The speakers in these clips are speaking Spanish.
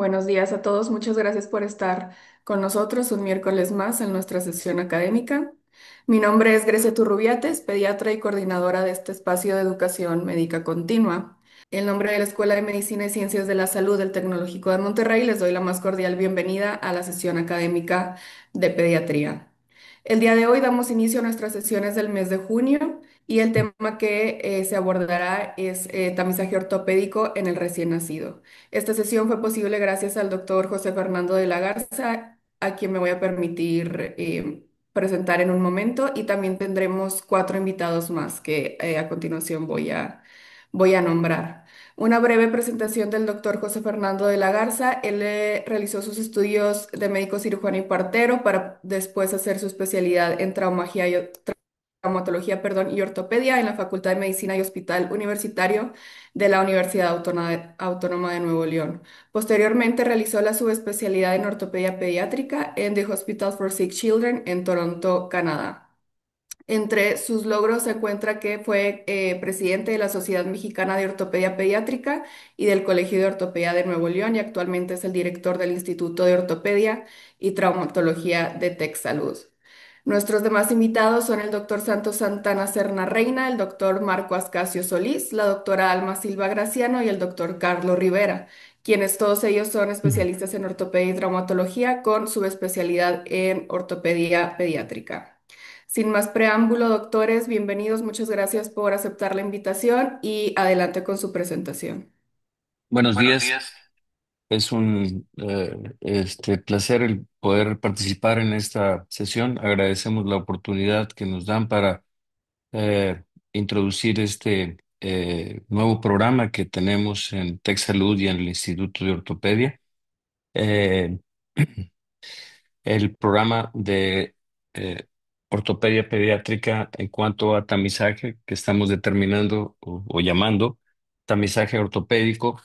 Buenos días a todos. Muchas gracias por estar con nosotros un miércoles más en nuestra sesión académica. Mi nombre es Grecia Turrubiates, pediatra y coordinadora de este espacio de educación médica continua. En nombre de la Escuela de Medicina y Ciencias de la Salud del Tecnológico de Monterrey, les doy la más cordial bienvenida a la sesión académica de pediatría. El día de hoy damos inicio a nuestras sesiones del mes de junio y el tema que se abordará es tamizaje ortopédico en el recién nacido. Esta sesión fue posible gracias al doctor José Fernando de la Garza, a quien me voy a permitir presentar en un momento, y también tendremos cuatro invitados más que a continuación voy a nombrar. Una breve presentación del doctor José Fernando de la Garza. Él realizó sus estudios de médico cirujano y partero para después hacer su especialidad en traumatología, perdón, y ortopedia en la Facultad de Medicina y Hospital Universitario de la Universidad Autónoma de Nuevo León. Posteriormente realizó la subespecialidad en ortopedia pediátrica en The Hospital for Sick Children en Toronto, Canadá. Entre sus logros se encuentra que fue presidente de la Sociedad Mexicana de Ortopedia Pediátrica y del Colegio de Ortopedia de Nuevo León, y actualmente es el director del Instituto de Ortopedia y Traumatología de TechSalud. Nuestros demás invitados son el doctor Santos Santana Serna Reina, el doctor Marco Ascasio Solís, la doctora Alma Silva Graciano y el doctor Carlos Rivera, quienes todos ellos son especialistas en ortopedia y traumatología con subespecialidad en ortopedia pediátrica. Sin más preámbulo, doctores, bienvenidos. Muchas gracias por aceptar la invitación y adelante con su presentación. Buenos Buenos días, días. es un placer el poder participar en esta sesión. Agradecemos la oportunidad que nos dan para eh, introducir este nuevo programa que tenemos en TechSalud y en el Instituto de Ortopedia. Eh, el programa de eh, ortopedia pediátrica en cuanto a tamizaje que estamos determinando o llamando tamizaje ortopédico,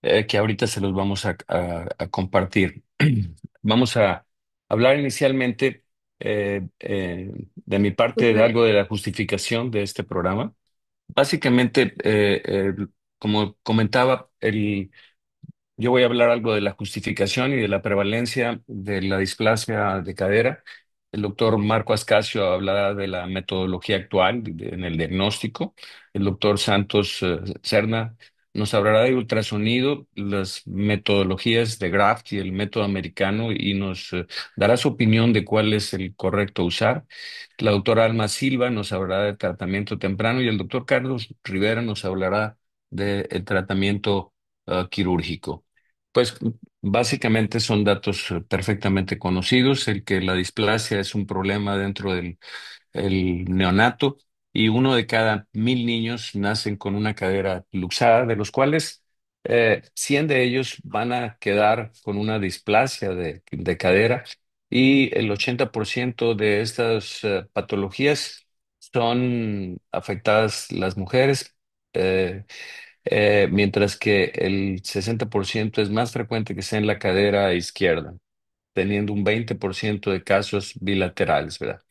que ahorita se los vamos a compartir. Vamos a hablar inicialmente de mi parte de Súper. algo de la justificación de este programa. Básicamente, como comentaba, yo voy a hablar algo de la justificación y de la prevalencia de la displasia de cadera. El doctor Marco Ascasio hablará de la metodología actual en el diagnóstico. El doctor Santos Serna nos hablará de ultrasonido, las metodologías de Graft y el método americano, y nos dará su opinión de cuál es el correcto a usar. La doctora Alma Silva nos hablará de tratamiento temprano y el doctor Carlos Rivera nos hablará del tratamiento quirúrgico. Pues básicamente son datos perfectamente conocidos, el que la displasia es un problema dentro del el neonato, y uno de cada 1.000 niños nacen con una cadera luxada, de los cuales 100 de ellos van a quedar con una displasia de cadera, y el 80% de estas patologías son afectadas las mujeres. eh, Mientras que el 60% es más frecuente que sea en la cadera izquierda, teniendo un 20% de casos bilaterales, ¿verdad?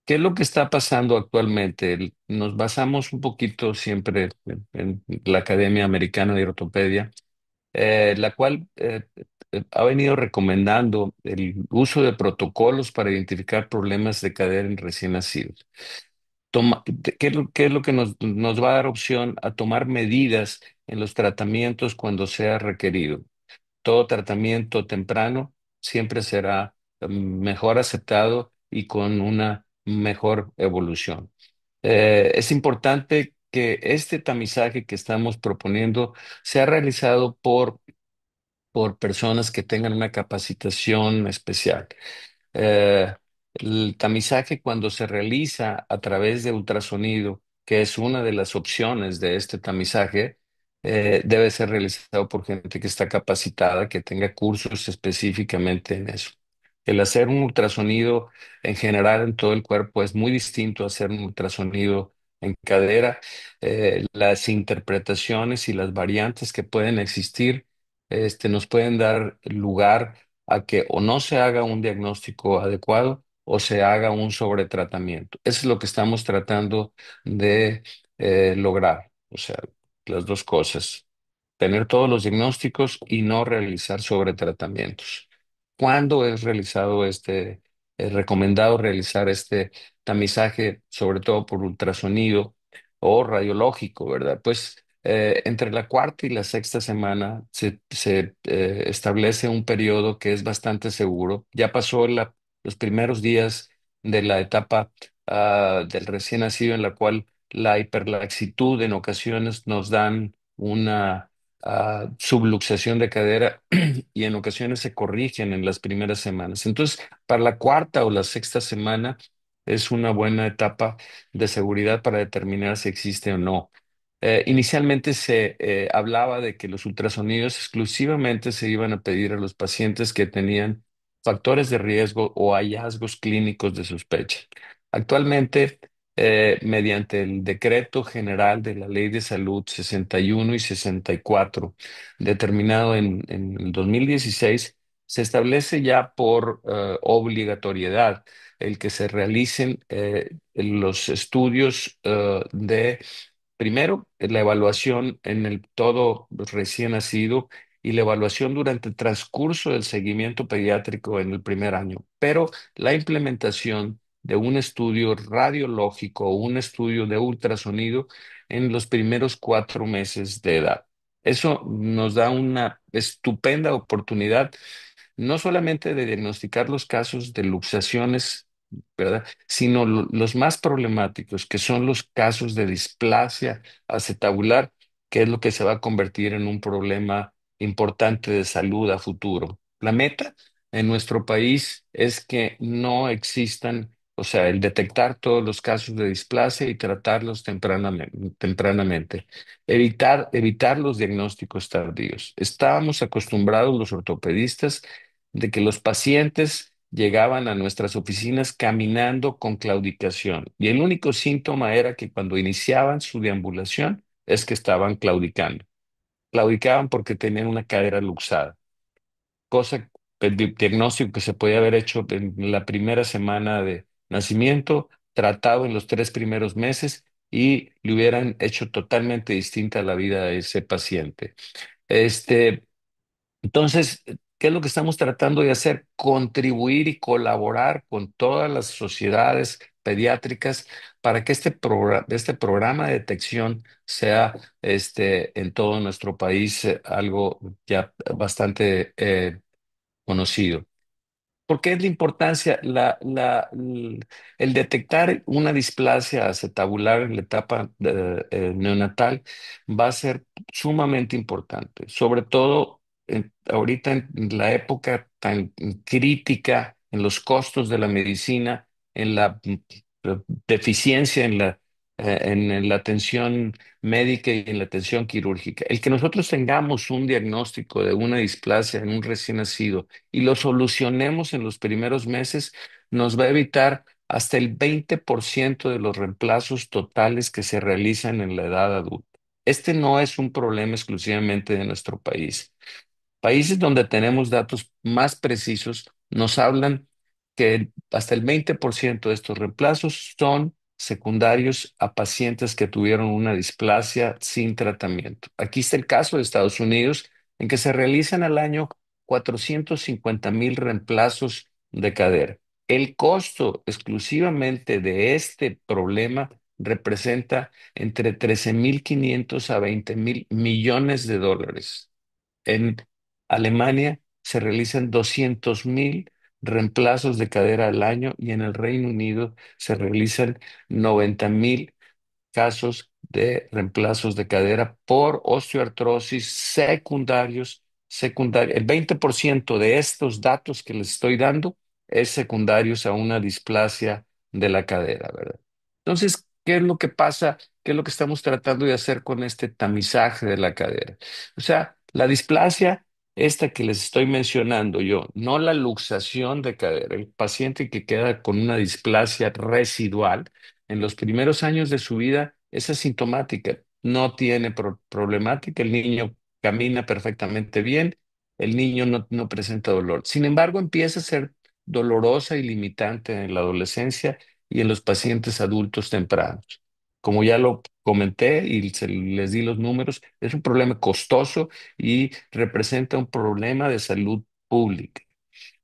¿Qué es lo que está pasando actualmente? Nos basamos un poquito siempre en la Academia Americana de Ortopedia, la cual ha venido recomendando el uso de protocolos para identificar problemas de cadera en recién nacidos. ¿Qué es lo que nos va a dar opción a tomar medidas en los tratamientos cuando sea requerido? Todo tratamiento temprano siempre será mejor aceptado y con una mejor evolución. Es importante que este tamizaje que estamos proponiendo sea realizado por personas que tengan una capacitación especial. Eh, el tamizaje, cuando se realiza a través de ultrasonido, que es una de las opciones de este tamizaje, debe ser realizado por gente que está capacitada, que tenga cursos específicamente en eso. El hacer un ultrasonido en general en todo el cuerpo es muy distinto a hacer un ultrasonido en cadera. Las interpretaciones y las variantes que pueden existir, nos pueden dar lugar a que o no se haga un diagnóstico adecuado o se haga un sobretratamiento. Eso es lo que estamos tratando de lograr, o sea, las dos cosas. tener todos los diagnósticos y no realizar sobretratamientos. ¿Cuándo es realizado es recomendado realizar este tamizaje, sobre todo por ultrasonido o radiológico, ¿verdad? Pues entre la cuarta y la sexta semana se establece un periodo que es bastante seguro. Ya pasó los primeros días de la etapa del recién nacido en la cual la hiperlaxitud en ocasiones nos dan una subluxación de cadera y en ocasiones se corrigen en las primeras semanas. Entonces, para la cuarta o la sexta semana es una buena etapa de seguridad para determinar si existe o no. Inicialmente se hablaba de que los ultrasonidos exclusivamente se iban a pedir a los pacientes que tenían factores de riesgo o hallazgos clínicos de sospecha. Actualmente, mediante el decreto general de la Ley de Salud 61 y 64, determinado en el 2016, se establece ya por obligatoriedad el que se realicen los estudios de primero, la evaluación en el todo recién nacido y la evaluación durante el transcurso del seguimiento pediátrico en el primer año, pero la implementación de un estudio radiológico o un estudio de ultrasonido en los primeros 4 meses de edad. Eso nos da una estupenda oportunidad no solamente de diagnosticar los casos de luxaciones, ¿verdad? Sino los más problemáticos, que son los casos de displasia acetabular, que es lo que se va a convertir en un problema importante de salud a futuro. La meta en nuestro país es que no existan, o sea, el detectar todos los casos de displasia y tratarlos tempranamente. Evitar los diagnósticos tardíos. Estábamos acostumbrados los ortopedistas de que los pacientes llegaban a nuestras oficinas caminando con claudicación y el único síntoma era que cuando iniciaban su deambulación es que estaban claudicando. Claudicaban porque tenían una cadera luxada, cosa, el diagnóstico que se podía haber hecho en la primera semana de nacimiento, tratado en los 3 primeros meses y le hubieran hecho totalmente distinta la vida a ese paciente. Este, entonces, ¿qué es lo que estamos tratando de hacer? Contribuir y colaborar con todas las sociedades pediátricas para que este programa de detección sea en todo nuestro país algo ya bastante conocido. ¿Por qué es la importancia? El detectar una displasia acetabular en la etapa neonatal va a ser sumamente importante, sobre todo ahorita en la época tan crítica en los costos de la medicina, en la deficiencia en la atención médica y en la atención quirúrgica. El que nosotros tengamos un diagnóstico de una displasia en un recién nacido y lo solucionemos en los primeros meses, nos va a evitar hasta el 20% de los reemplazos totales que se realizan en la edad adulta. Este no es un problema exclusivamente de nuestro país. Países donde tenemos datos más precisos nos hablan que hasta el 20% de estos reemplazos son secundarios a pacientes que tuvieron una displasia sin tratamiento. Aquí está el caso de Estados Unidos, en que se realizan al año 450,000 reemplazos de cadera. El costo exclusivamente de este problema representa entre 13,500 a 20,000 millones de dólares. En Alemania se realizan 200,000 reemplazos de cadera al año y en el Reino Unido se realizan 90,000 casos de reemplazos de cadera por osteoartrosis secundarios. El 20% de estos datos que les estoy dando es secundarios a una displasia de la cadera, ¿verdad? Entonces, ¿qué es lo que pasa? ¿Qué es lo que estamos tratando de hacer con este tamizaje de la cadera? O sea, la displasia, esta que les estoy mencionando yo, no la luxación de cadera, el paciente que queda con una displasia residual en los primeros años de su vida es asintomática, no tiene problemática, el niño camina perfectamente bien, el niño no presenta dolor. Sin embargo, empieza a ser dolorosa y limitante en la adolescencia y en los pacientes adultos tempranos. como ya lo comenté y les di los números, es un problema costoso y representa un problema de salud pública.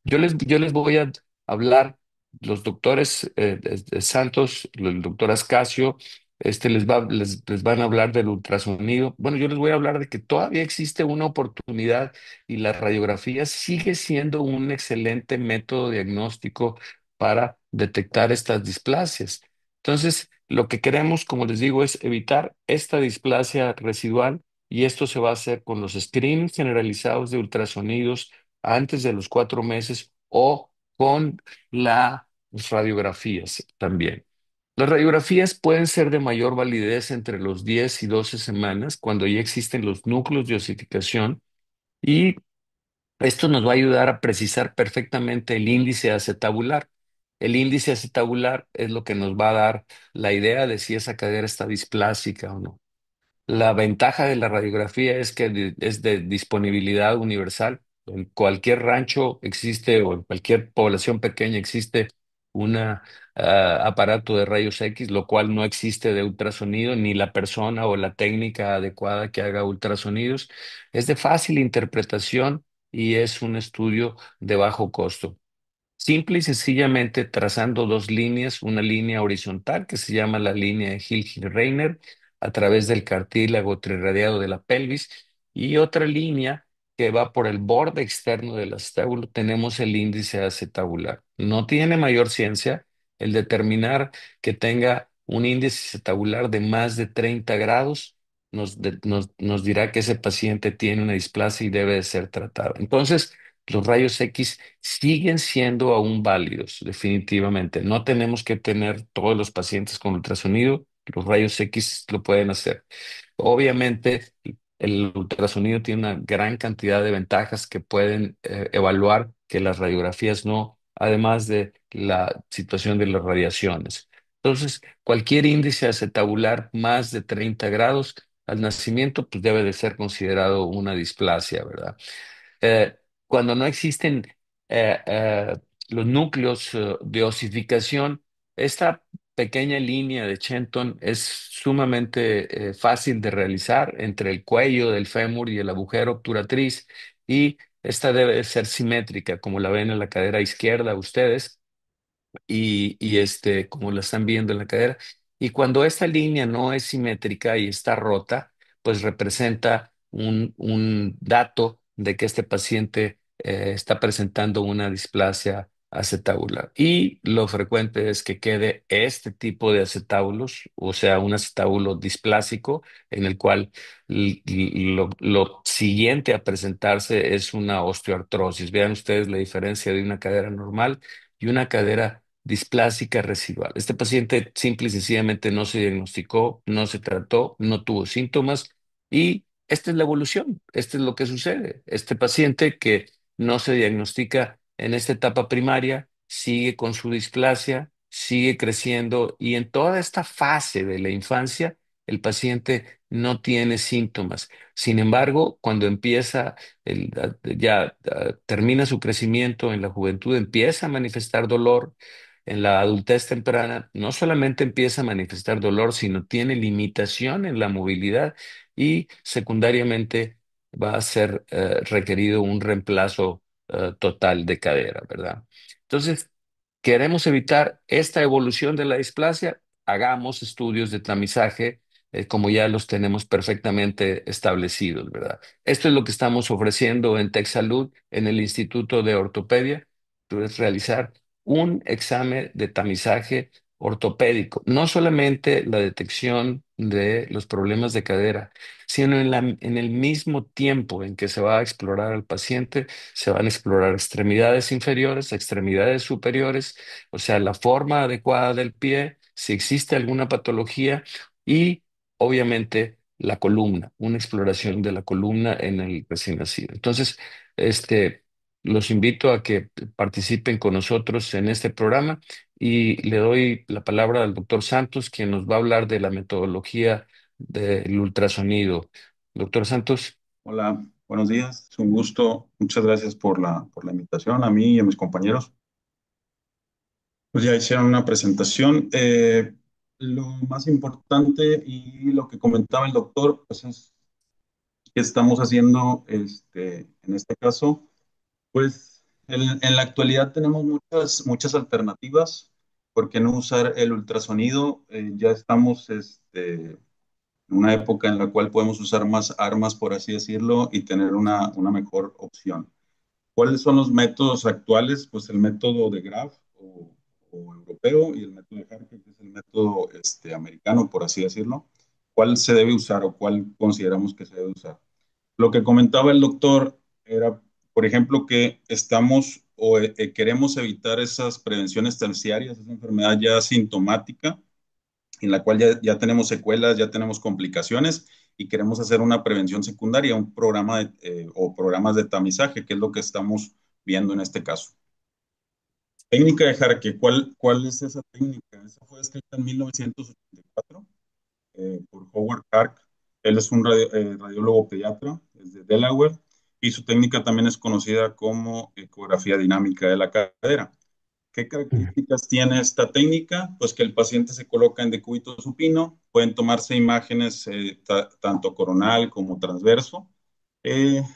Yo les voy a hablar, los doctores de Santos, el doctor Ascasio, les van a hablar del ultrasonido. Bueno, yo les voy a hablar de que todavía existe una oportunidad y la radiografía sigue siendo un excelente método diagnóstico para detectar estas displasias. Entonces, lo que queremos, como les digo, es evitar esta displasia residual y esto se va a hacer con los screenings generalizados de ultrasonidos antes de los 4 meses o con las radiografías también. Las radiografías pueden ser de mayor validez entre los 10 y 12 semanas cuando ya existen los núcleos de osificación y esto nos va a ayudar a precisar perfectamente el índice acetabular. El índice acetabular es lo que nos va a dar la idea de si esa cadera está displásica o no. La ventaja de la radiografía es que es de disponibilidad universal. En cualquier rancho existe o en cualquier población pequeña existe un aparato de rayos X, lo cual no existe de ultrasonido, ni la persona o la técnica adecuada que haga ultrasonidos. Es de fácil interpretación y es un estudio de bajo costo. Simple y sencillamente trazando dos líneas, una línea horizontal que se llama la línea de Hill-Reiner a través del cartílago trirradiado de la pelvis y otra línea que va por el borde externo del acetábulo, tenemos el índice acetabular. No tiene mayor ciencia el determinar que tenga un índice acetabular de más de 30 grados. Nos dirá que ese paciente tiene una displasia y debe de ser tratado. Entonces, los rayos X siguen siendo aún válidos, definitivamente. No tenemos que tener todos los pacientes con ultrasonido, los rayos X lo pueden hacer. Obviamente, el ultrasonido tiene una gran cantidad de ventajas que pueden evaluar que las radiografías no, además de la situación de las radiaciones. Entonces, cualquier índice acetabular más de 30 grados al nacimiento, pues debe de ser considerado una displasia, ¿verdad? eh, Cuando no existen eh, eh, los núcleos de osificación, esta pequeña línea de Shenton es sumamente fácil de realizar entre el cuello del fémur y el agujero obturatriz y esta debe de ser simétrica, como la ven en la cadera izquierda ustedes como la están viendo en la cadera. Y cuando esta línea no es simétrica y está rota, pues representa un dato de que este paciente está presentando una displasia acetabular. Y lo frecuente es que quede este tipo de acetábulos, o sea, un acetábulo displásico, en el cual lo siguiente a presentarse es una osteoartrosis. Vean ustedes la diferencia de una cadera normal y una cadera displásica residual. Este paciente simple y sencillamente no se diagnosticó, no se trató, no tuvo síntomas y esta es la evolución, esto es lo que sucede. Este paciente que no se diagnostica en esta etapa primaria sigue con su displasia, sigue creciendo y en toda esta fase de la infancia el paciente no tiene síntomas. Sin embargo, cuando empieza termina su crecimiento en la juventud, empieza a manifestar dolor. En la adultez temprana, no solamente empieza a manifestar dolor, sino tiene limitación en la movilidad y secundariamente va a ser requerido un reemplazo total de cadera, ¿verdad? Entonces, queremos evitar esta evolución de la displasia, hagamos estudios de tamizaje como ya los tenemos perfectamente establecidos, ¿verdad? Esto es lo que estamos ofreciendo en TechSalud, en el Instituto de Ortopedia. Puedes realizar un examen de tamizaje ortopédico, no solamente la detección de los problemas de cadera, sino en el mismo tiempo en que se va a explorar al paciente, se van a explorar extremidades inferiores, extremidades superiores, o sea, la forma adecuada del pie, si existe alguna patología y obviamente la columna, una exploración de la columna en el recién nacido. Entonces, este, los invito a que participen con nosotros en este programa y le doy la palabra al doctor Santos, quien nos va a hablar de la metodología del ultrasonido. Doctor Santos. Hola, buenos días. Es un gusto. Muchas gracias por la invitación a mí y a mis compañeros. Pues ya hicieron una presentación. lo más importante y lo que comentaba el doctor, pues es que estamos haciendo, en este caso, pues en la actualidad tenemos muchas alternativas. ¿Por qué no usar el ultrasonido? Ya estamos, en una época en la cual podemos usar más armas, por así decirlo, y tener una mejor opción. ¿Cuáles son los métodos actuales? Pues el método de Graf o europeo y el método de Harker, que es el método americano, por así decirlo. ¿Cuál se debe usar o cuál consideramos que se debe usar? Lo que comentaba el doctor era, por ejemplo, que estamos o queremos evitar esas prevenciones terciarias, esa enfermedad ya sintomática en la cual ya tenemos secuelas, ya tenemos complicaciones y queremos hacer una prevención secundaria, un programa o programas de tamizaje, que es lo que estamos viendo en este caso. Técnica de Harke, ¿cuál es esa técnica? Esa fue escrita en 1984 por Howard Hark. Él es un radiólogo pediatra, es de Delaware, y su técnica también es conocida como ecografía dinámica de la cadera. ¿Qué características tiene esta técnica? Pues que el paciente se coloca en decúbito supino, pueden tomarse imágenes tanto coronal como transverso.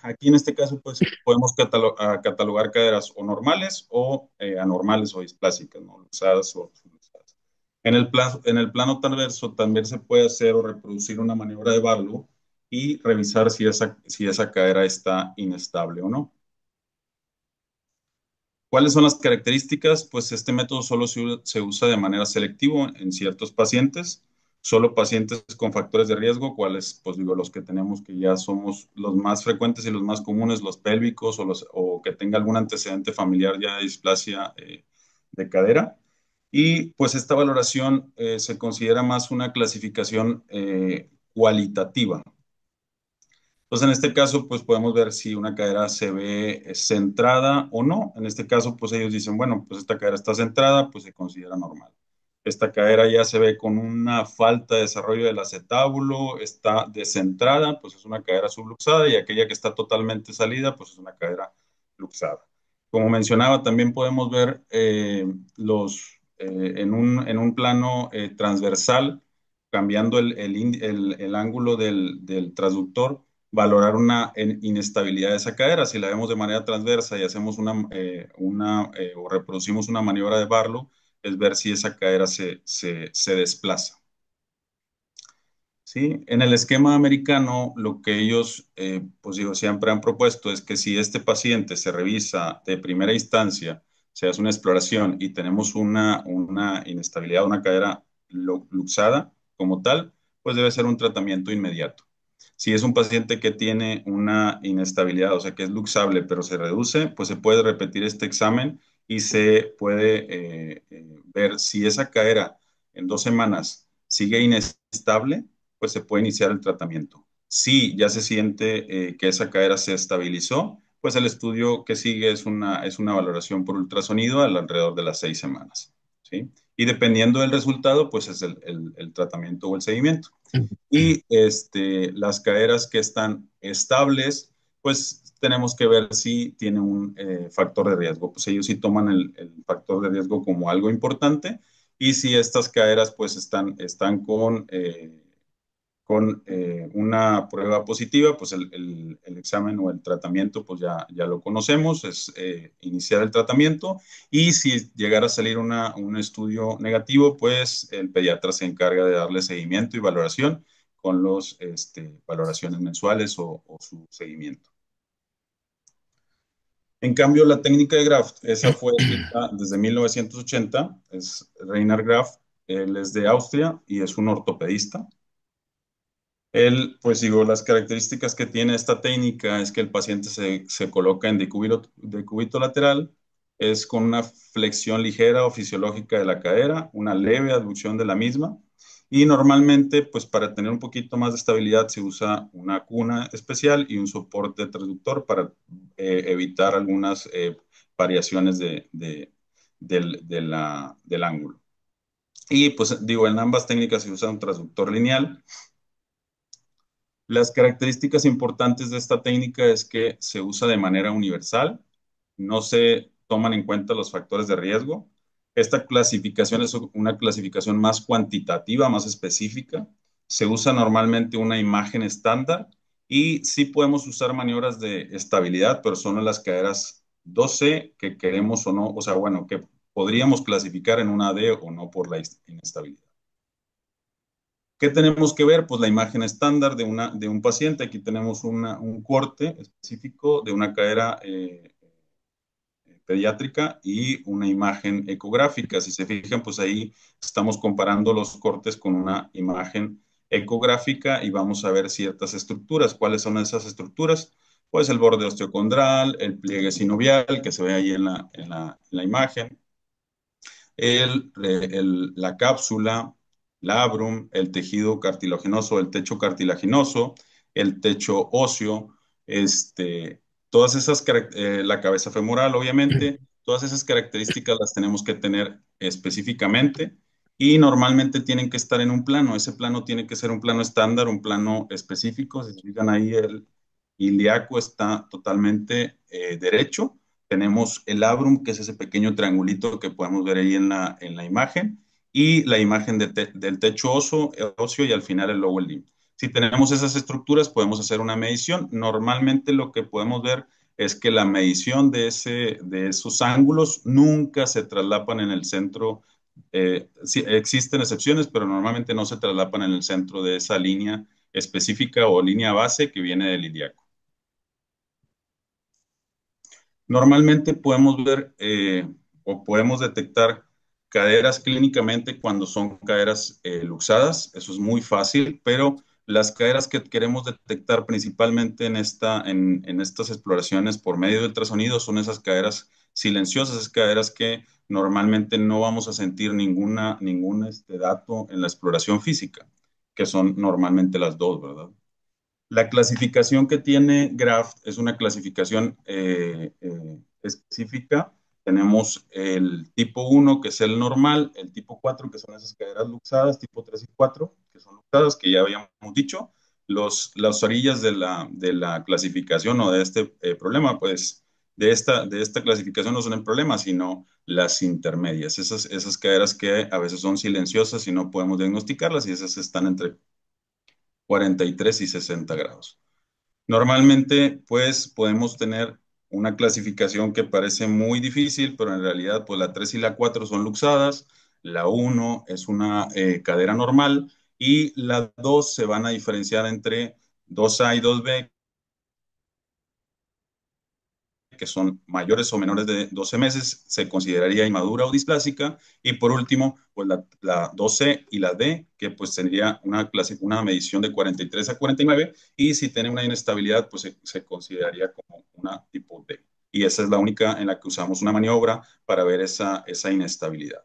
Aquí en este caso, pues podemos catalogar caderas o normales o anormales o displásicas, ¿no? Luxadas o subluxadas. En el plano transverso también se puede hacer o reproducir una maniobra de Barlow y revisar si esa cadera está inestable o no. ¿Cuáles son las características? Pues este método solo se usa de manera selectiva en ciertos pacientes, solo pacientes con factores de riesgo, cuáles, pues digo, los que tenemos que ya somos los más frecuentes y los más comunes, los pélvicos o que tenga algún antecedente familiar ya de displasia de cadera. Y pues esta valoración se considera más una clasificación cualitativa. Entonces, en este caso, pues podemos ver si una cadera se ve centrada o no. En este caso, pues ellos dicen, bueno, pues esta cadera está centrada, pues se considera normal. Esta cadera ya se ve con una falta de desarrollo del acetábulo, está descentrada, pues es una cadera subluxada y aquella que está totalmente salida, pues es una cadera luxada. Como mencionaba, también podemos ver en un plano transversal, cambiando el ángulo del transductor, valorar una inestabilidad de esa cadera. Si la vemos de manera transversa y hacemos o reproducimos una maniobra de Barlow, es ver si esa cadera se desplaza. ¿Sí? En el esquema americano, lo que ellos, pues digo, siempre han propuesto es que si este paciente se revisa de primera instancia, se hace una exploración y tenemos una inestabilidad, una cadera luxada como tal, pues debe ser un tratamiento inmediato. Si es un paciente que tiene una inestabilidad, o sea, que es luxable, pero se reduce, pues se puede repetir este examen y se puede ver si esa cadera en 2 semanas sigue inestable, pues se puede iniciar el tratamiento. Si ya se siente que esa cadera se estabilizó, pues el estudio que sigue es una valoración por ultrasonido alrededor de las 6 semanas, ¿sí? Y dependiendo del resultado, pues es el tratamiento o el seguimiento. Y las caderas que están estables, pues tenemos que ver si tiene un factor de riesgo. Pues ellos sí toman el factor de riesgo como algo importante. Y si estas caderas pues están con una prueba positiva, pues el examen o el tratamiento pues ya lo conocemos, es iniciar el tratamiento y si llegara a salir un estudio negativo, pues el pediatra se encarga de darle seguimiento y valoración con los valoraciones mensuales o su seguimiento. En cambio, la técnica de Graft, esa fue escrita desde 1980, es Reinhard Graf, él es de Austria y es un ortopedista. Él, pues digo, las características que tiene esta técnica es que el paciente se coloca en decúbito lateral, es con una flexión ligera o fisiológica de la cadera, una leve abducción de la misma, y normalmente, pues para tener un poquito más de estabilidad se usa una cuna especial y un soporte transductor para evitar algunas variaciones del ángulo. Y pues digo, en ambas técnicas se usa un transductor lineal. Las características importantes de esta técnica es que se usa de manera universal, no se toman en cuenta los factores de riesgo, Esta clasificación es una clasificación más cuantitativa, más específica. Se usa normalmente una imagen estándar y sí podemos usar maniobras de estabilidad, pero son en las caderas 2C que queremos o no, o sea, bueno, que podríamos clasificar en una D o no por la inestabilidad. ¿Qué tenemos que ver? Pues la imagen estándar de un paciente. Aquí tenemos un corte específico de una cadera pediátrica y una imagen ecográfica. Si se fijan, pues ahí estamos comparando los cortes con una imagen ecográfica y vamos a ver ciertas estructuras. ¿Cuáles son esas estructuras? Pues el borde osteocondral, el pliegue sinovial que se ve ahí en la imagen, la cápsula, labrum, el tejido cartilaginoso, el techo cartilaginoso, el techo óseo, todas esas, la cabeza femoral, obviamente, todas esas características las tenemos que tener específicamente y normalmente tienen que estar en un plano. Ese plano tiene que ser un plano estándar, un plano específico. Si se fijan ahí, el ilíaco está totalmente derecho. Tenemos el labrum, que es ese pequeño triangulito que podemos ver ahí en la imagen, y la imagen del techo óseo y al final el lower limb. Si tenemos esas estructuras, podemos hacer una medición. Normalmente lo que podemos ver es que la medición de esos ángulos nunca se traslapan en el centro. Sí, existen excepciones, pero normalmente no se traslapan en el centro de esa línea específica o línea base que viene del ilíaco. Normalmente podemos ver o podemos detectar caderas clínicamente cuando son caderas luxadas. Eso es muy fácil, pero las caderas que queremos detectar principalmente en estas exploraciones por medio de ultrasonido son esas caderas silenciosas, esas caderas que normalmente no vamos a sentir ningún dato en la exploración física, que son normalmente las dos, ¿verdad? La clasificación que tiene Graft es una clasificación específica. Tenemos el tipo 1, que es el normal, el tipo 4, que son esas caderas luxadas, tipo 3 y 4, que son luxadas, que ya habíamos dicho. Las orillas de la clasificación o de este problema, pues de esta clasificación no son el problema, sino las intermedias, esas caderas que a veces son silenciosas y no podemos diagnosticarlas, y esas están entre 43 y 60 grados. Normalmente, pues podemos tener una clasificación que parece muy difícil, pero en realidad, pues la 3 y la 4 son luxadas, la uno es una cadera normal y la 2 se van a diferenciar entre 2A y 2B, que son mayores o menores de 12 meses, se consideraría inmadura o displásica. Y por último, pues la 12 y la D, que pues tendría una medición de 43 a 49. Y si tiene una inestabilidad, pues se consideraría como una tipo D. Y esa es la única en la que usamos una maniobra para ver esa inestabilidad.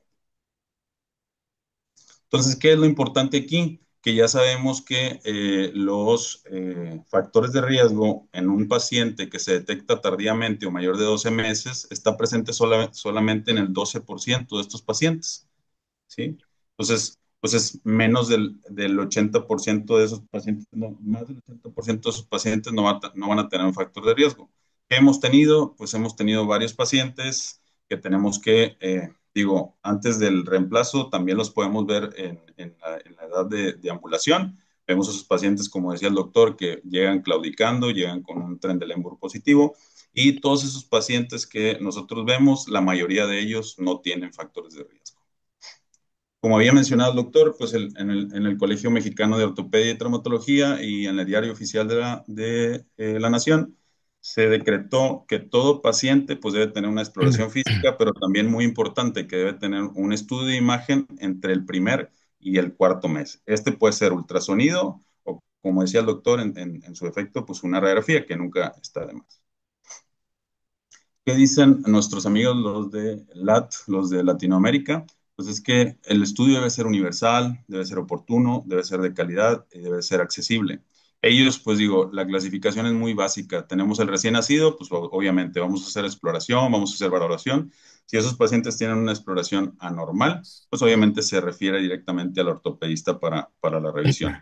Entonces, ¿qué es lo importante aquí? Que ya sabemos que los factores de riesgo en un paciente que se detecta tardíamente o mayor de 12 meses está presente solamente en el 12% de estos pacientes, ¿sí? Entonces, pues es menos del 80% de esos pacientes, no, más del 80% de esos pacientes no van a tener un factor de riesgo. ¿Qué hemos tenido? Pues hemos tenido varios pacientes que tenemos que, digo, antes del reemplazo también los podemos ver en la edad de ambulación. Vemos a esos pacientes, como decía el doctor, que llegan claudicando, llegan con un Trendelenburg positivo, y todos esos pacientes que nosotros vemos, la mayoría de ellos no tienen factores de riesgo. Como había mencionado el doctor, pues en el Colegio Mexicano de Ortopedia y Traumatología y en el Diario Oficial de la Nación, se decretó que todo paciente pues debe tener una exploración física, pero también muy importante que debe tener un estudio de imagen entre el primer y el cuarto mes. Este puede ser ultrasonido o, como decía el doctor, en su efecto, pues una radiografía que nunca está de más. ¿Qué dicen nuestros amigos los de Latinoamérica? Pues es que el estudio debe ser universal, debe ser oportuno, debe ser de calidad y debe ser accesible. Ellos, pues digo, la clasificación es muy básica. Tenemos el recién nacido, pues obviamente vamos a hacer exploración, vamos a hacer valoración. Si esos pacientes tienen una exploración anormal, pues obviamente se refiere directamente al ortopedista para la revisión.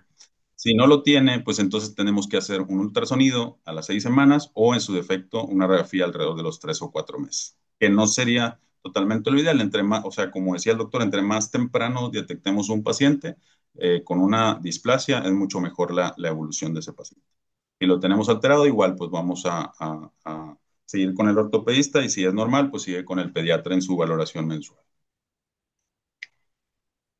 Si no lo tiene, pues entonces tenemos que hacer un ultrasonido a las 6 semanas o en su defecto una radiografía alrededor de los 3 o 4 meses, que no sería totalmente lo ideal. Entre más, o sea, como decía el doctor, entre más temprano detectemos un paciente con una displasia, es mucho mejor la evolución de ese paciente. Si lo tenemos alterado, igual, pues vamos a seguir con el ortopedista y si es normal, pues sigue con el pediatra en su valoración mensual.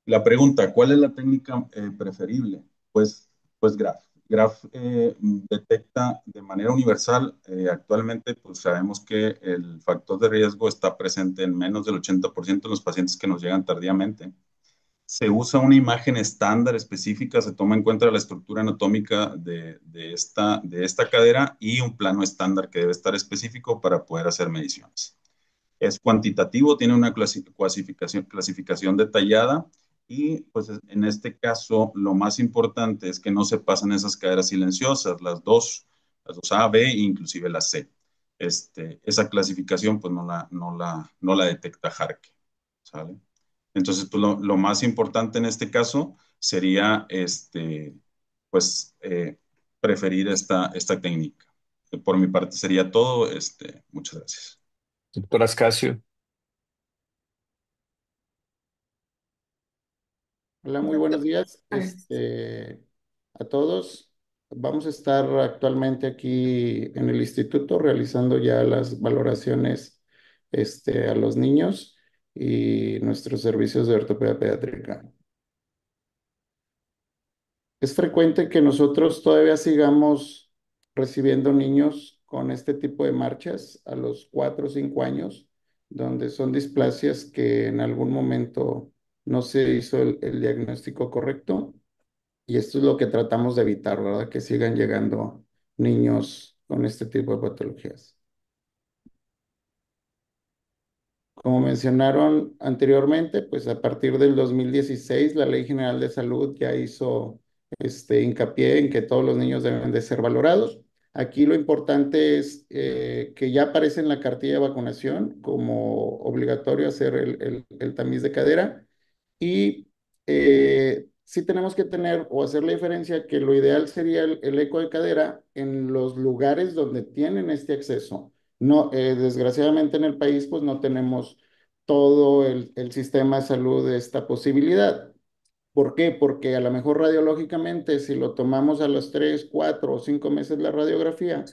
La pregunta, ¿cuál es la técnica preferible? Pues Graph. Graph detecta de manera universal, actualmente pues sabemos que el factor de riesgo está presente en menos del 80% de los pacientes que nos llegan tardíamente. Se usa una imagen estándar específica, se toma en cuenta la estructura anatómica de esta cadera y un plano estándar que debe estar específico para poder hacer mediciones. Es cuantitativo, tiene una clasificación detallada y pues en este caso lo más importante es que no se pasan esas caderas silenciosas, las dos A, B e inclusive la C. Esa clasificación pues no la detecta Jarque, ¿sale? Entonces pues, lo más importante en este caso sería pues preferir esta técnica. Por mi parte sería todo. Muchas gracias. Doctor Ascasio. Hola, muy buenos Doctor. días, Ay, a todos. Vamos a estar actualmente aquí en el instituto realizando ya las valoraciones, a los niños y nuestros servicios de ortopedia pediátrica. Es frecuente que nosotros todavía sigamos recibiendo niños con este tipo de marchas a los 4 o 5 años, donde son displasias que en algún momento no se hizo el diagnóstico correcto. Y esto es lo que tratamos de evitar, ¿verdad? Que sigan llegando niños con este tipo de patologías. Como mencionaron anteriormente, pues a partir del 2016 la Ley General de Salud ya hizo hincapié en que todos los niños deben de ser valorados. Aquí lo importante es que ya aparece en la cartilla de vacunación como obligatorio hacer el tamiz de cadera. Y sí tenemos que tener o hacer la diferencia que lo ideal sería el eco de cadera en los lugares donde tienen este acceso. No, desgraciadamente en el país pues no tenemos todo el sistema de salud de esta posibilidad. ¿Por qué? Porque a lo mejor radiológicamente, si lo tomamos a los 3, 4 o 5 meses la radiografía,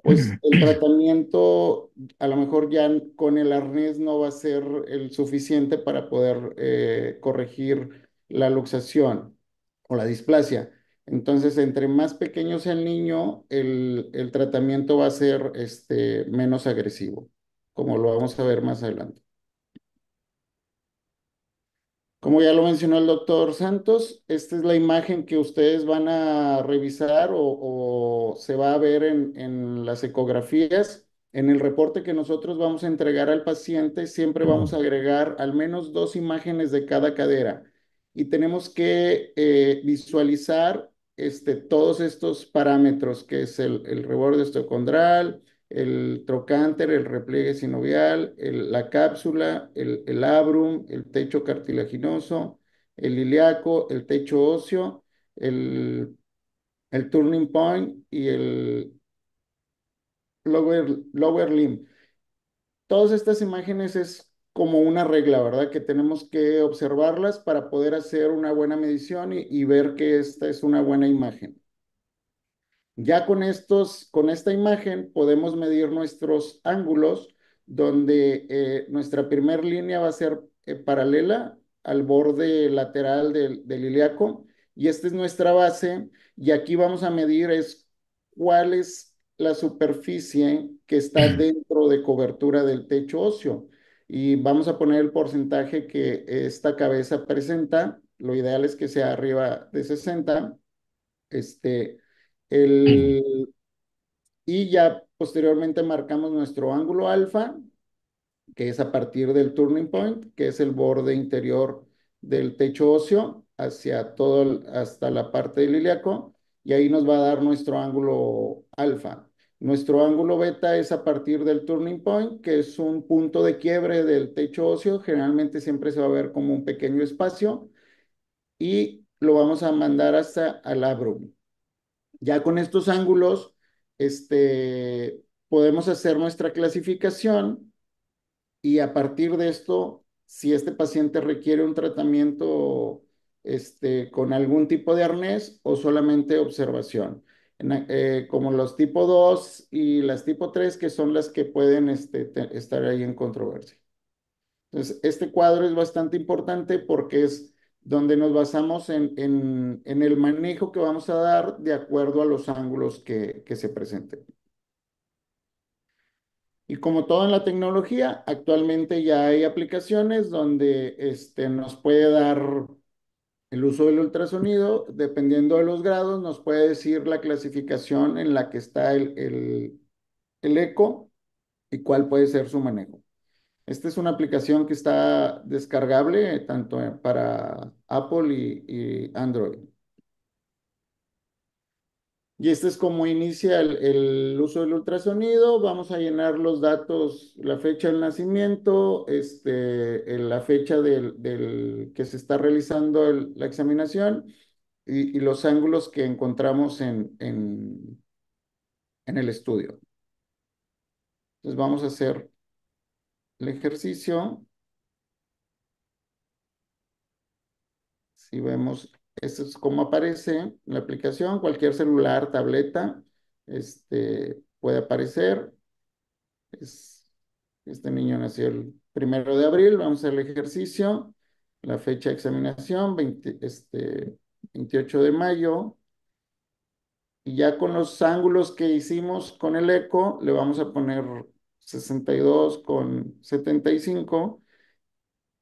pues el tratamiento a lo mejor ya con el arnés no va a ser el suficiente para poder corregir la luxación o la displasia. Entonces, entre más pequeño sea el niño, el tratamiento va a ser menos agresivo, como lo vamos a ver más adelante. Como ya lo mencionó el doctor Santos, esta es la imagen que ustedes van a revisar o se va a ver en las ecografías. En el reporte que nosotros vamos a entregar al paciente, siempre vamos a agregar al menos 2 imágenes de cada cadera y tenemos que visualizar todos estos parámetros, que es el reborde osteocondral, el trocánter, el repliegue sinovial, la cápsula, el labrum, el techo cartilaginoso, el ilíaco, el techo óseo, el, el turning point y el lower limb. Todas estas imágenes es como una regla, ¿verdad? Que tenemos que observarlas para poder hacer una buena medición y ver que esta es una buena imagen. Ya con esta imagen podemos medir nuestros ángulos, donde nuestra primer línea va a ser paralela al borde lateral del ilíaco, y esta es nuestra base, y aquí vamos a medir es cuál es la superficie que está dentro de cobertura del techo óseo, y vamos a poner el porcentaje que esta cabeza presenta. Lo ideal es que sea arriba de 60. Este, el, y ya posteriormente marcamos nuestro ángulo alfa, que es a partir del turning point, que es el borde interior del techo óseo hacia hasta la parte del ilíaco, y ahí nos va a dar nuestro ángulo alfa. Nuestro ángulo beta es a partir del turning point, que es un punto de quiebre del techo óseo. Generalmente siempre se va a ver como un pequeño espacio y lo vamos a mandar hasta el labrum. Ya con estos ángulos, podemos hacer nuestra clasificación y a partir de esto, si este paciente requiere un tratamiento con algún tipo de arnés o solamente observación. Como los tipo 2 y las tipo 3 que son las que pueden estar ahí en controversia. Entonces, este cuadro es bastante importante porque es donde nos basamos en el manejo que vamos a dar de acuerdo a los ángulos que se presenten. Y como todo en la tecnología, actualmente ya hay aplicaciones donde nos puede dar el uso del ultrasonido, dependiendo de los grados, nos puede decir la clasificación en la que está el eco y cuál puede ser su manejo. Esta es una aplicación que está descargable tanto para Apple y Android. Y este es como inicia el uso del ultrasonido. Vamos a llenar los datos, la fecha del nacimiento, la fecha del que se está realizando la examinación y los ángulos que encontramos en el estudio. Entonces vamos a hacer el ejercicio. Si vemos, esto es como aparece en la aplicación, cualquier celular, tableta, puede aparecer. Es, este niño nació el 1 de abril, vamos a hacer el ejercicio, la fecha de examinación, 28 de mayo, y ya con los ángulos que hicimos con el eco, le vamos a poner 62,75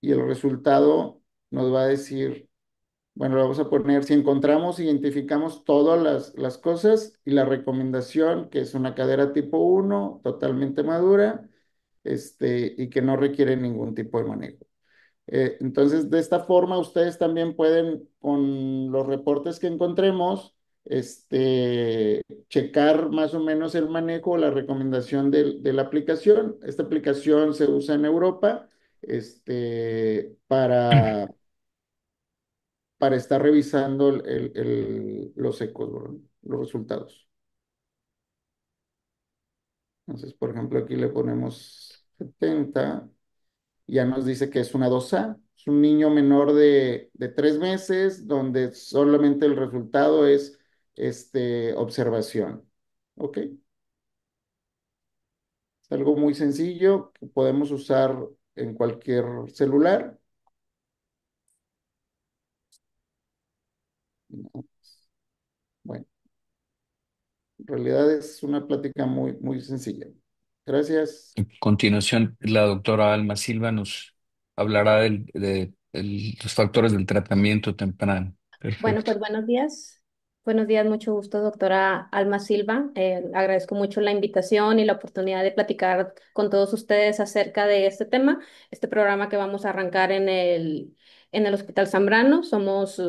y el resultado nos va a decir. Bueno, le vamos a poner, si encontramos, identificamos todas las cosas y la recomendación, que es una cadera tipo 1 totalmente madura, y que no requiere ningún tipo de manejo. Entonces, de esta forma, ustedes también pueden, con los reportes que encontremos, checar más o menos el manejo o la recomendación de la aplicación. Esta aplicación se usa en Europa, para estar revisando los ecos, ¿verdad? Los resultados. Entonces, por ejemplo, aquí le ponemos 70, ya nos dice que es una 2A, es un niño menor de 3 meses, donde solamente el resultado es observación. ¿Ok? Es algo muy sencillo que podemos usar en cualquier celular. Bueno, en realidad es una plática muy, muy sencilla. Gracias. A continuación, la doctora Alma Silva nos hablará los factores del tratamiento temprano. Bueno, Perfecto. pues buenos días. Buenos días, mucho gusto, doctora Alma Silva. Agradezco mucho la invitación y la oportunidad de platicar con todos ustedes acerca de este tema, este programa que vamos a arrancar en el Hospital Zambrano. Somos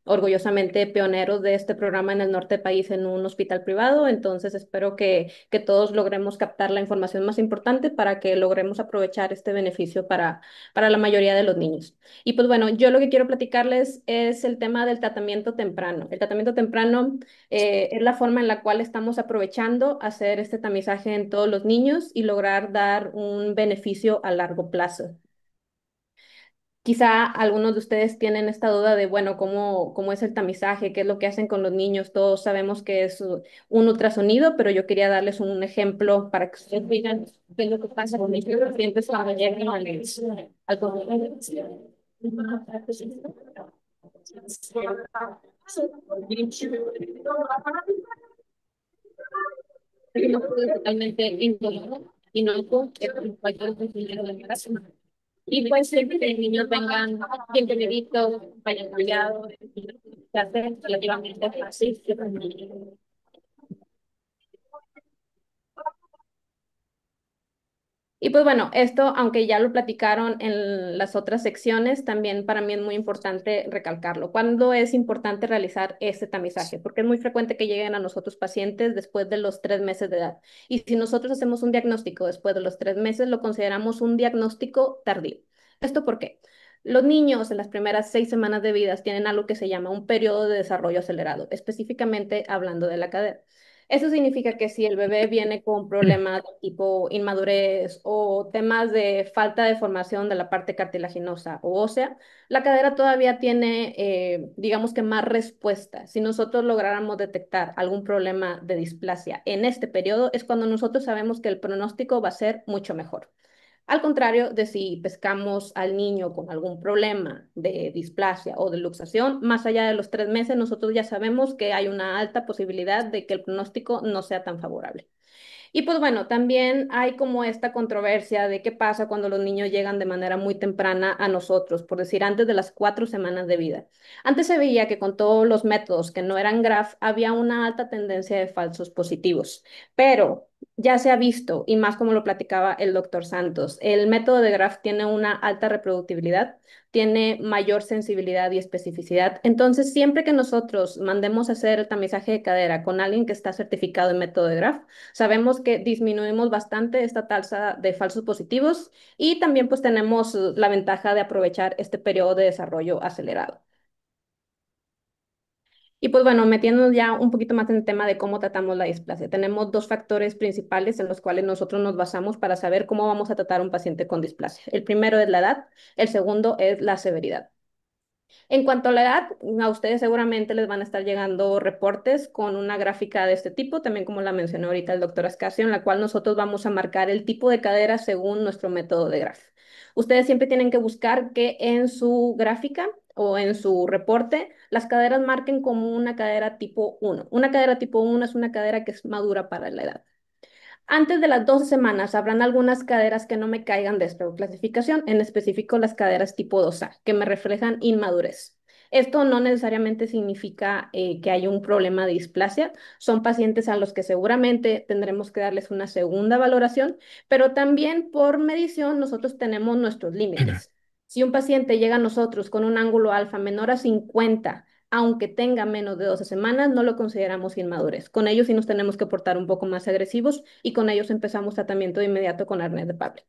orgullosamente pioneros de este programa en el norte del país en un hospital privado, entonces espero que todos logremos captar la información más importante para que logremos aprovechar este beneficio para la mayoría de los niños. Y pues bueno, yo lo que quiero platicarles es el tema del tratamiento temprano. El tratamiento temprano es la forma en la cual estamos aprovechando hacer este tamizaje en todos los niños y lograr dar un beneficio a largo plazo. Quizá algunos de ustedes tienen esta duda de, bueno, ¿cómo es el tamizaje? ¿Qué es lo que hacen con los niños? Todos sabemos que es un ultrasonido, pero yo quería darles un ejemplo para que ustedes vean qué es lo que pasa con los pacientes cuando llegan al consultorio. Totalmente indoloro, inocuo, que cualquier consumidor de embarazo. Y pues siempre que los niños vengan bien comiditos, vayan cuidados, se hace relativamente fácil. Y pues bueno, esto, aunque ya lo platicaron en las otras secciones, también para mí es muy importante recalcarlo. ¿Cuándo es importante realizar este tamizaje? Porque es muy frecuente que lleguen a nosotros pacientes después de los 3 meses de edad. Y si nosotros hacemos un diagnóstico después de los 3 meses, lo consideramos un diagnóstico tardío. ¿Esto por qué? Los niños en las primeras 6 semanas de vida tienen algo que se llama un periodo de desarrollo acelerado, específicamente hablando de la cadera. Eso significa que si el bebé viene con problemas de tipo inmadurez o temas de falta de formación de la parte cartilaginosa o ósea, la cadera todavía tiene, digamos que más respuesta. Si nosotros lográramos detectar algún problema de displasia en este periodo, es cuando nosotros sabemos que el pronóstico va a ser mucho mejor. Al contrario de si pescamos al niño con algún problema de displasia o de luxación, más allá de los 3 meses, nosotros ya sabemos que hay una alta posibilidad de que el pronóstico no sea tan favorable. Y pues bueno, también hay como esta controversia de qué pasa cuando los niños llegan de manera muy temprana a nosotros, por decir, antes de las 4 semanas de vida. Antes se veía que con todos los métodos que no eran GRAF había una alta tendencia de falsos positivos, pero ya se ha visto, y más como lo platicaba el doctor Santos, el método de GRAF tiene una alta reproductibilidad, tiene mayor sensibilidad y especificidad. Entonces, siempre que nosotros mandemos a hacer el tamizaje de cadera con alguien que está certificado en método de GRAF, sabemos que disminuimos bastante esta tasa de falsos positivos y también pues tenemos la ventaja de aprovechar este periodo de desarrollo acelerado. Y pues bueno, metiéndonos ya un poquito más en el tema de cómo tratamos la displasia, tenemos dos factores principales en los cuales nosotros nos basamos para saber cómo vamos a tratar a un paciente con displasia. El primero es la edad, el segundo es la severidad. En cuanto a la edad, a ustedes seguramente les van a estar llegando reportes con una gráfica de este tipo, también como la mencionó ahorita el doctor Ascasio, en la cual nosotros vamos a marcar el tipo de cadera según nuestro método de graf. Ustedes siempre tienen que buscar que en su gráfica o en su reporte las caderas marquen como una cadera tipo 1. Una cadera tipo 1 es una cadera que es madura para la edad. Antes de las 12 semanas habrán algunas caderas que no me caigan de esta clasificación, en específico las caderas tipo 2A, que me reflejan inmadurez. Esto no necesariamente significa que hay un problema de displasia. Son pacientes a los que seguramente tendremos que darles una segunda valoración, pero también por medición nosotros tenemos nuestros límites. Si un paciente llega a nosotros con un ángulo alfa menor a 50, aunque tenga menos de 12 semanas, no lo consideramos inmadurez. Con ellos sí nos tenemos que portar un poco más agresivos y con ellos empezamos tratamiento de inmediato con arnés de Pavlov.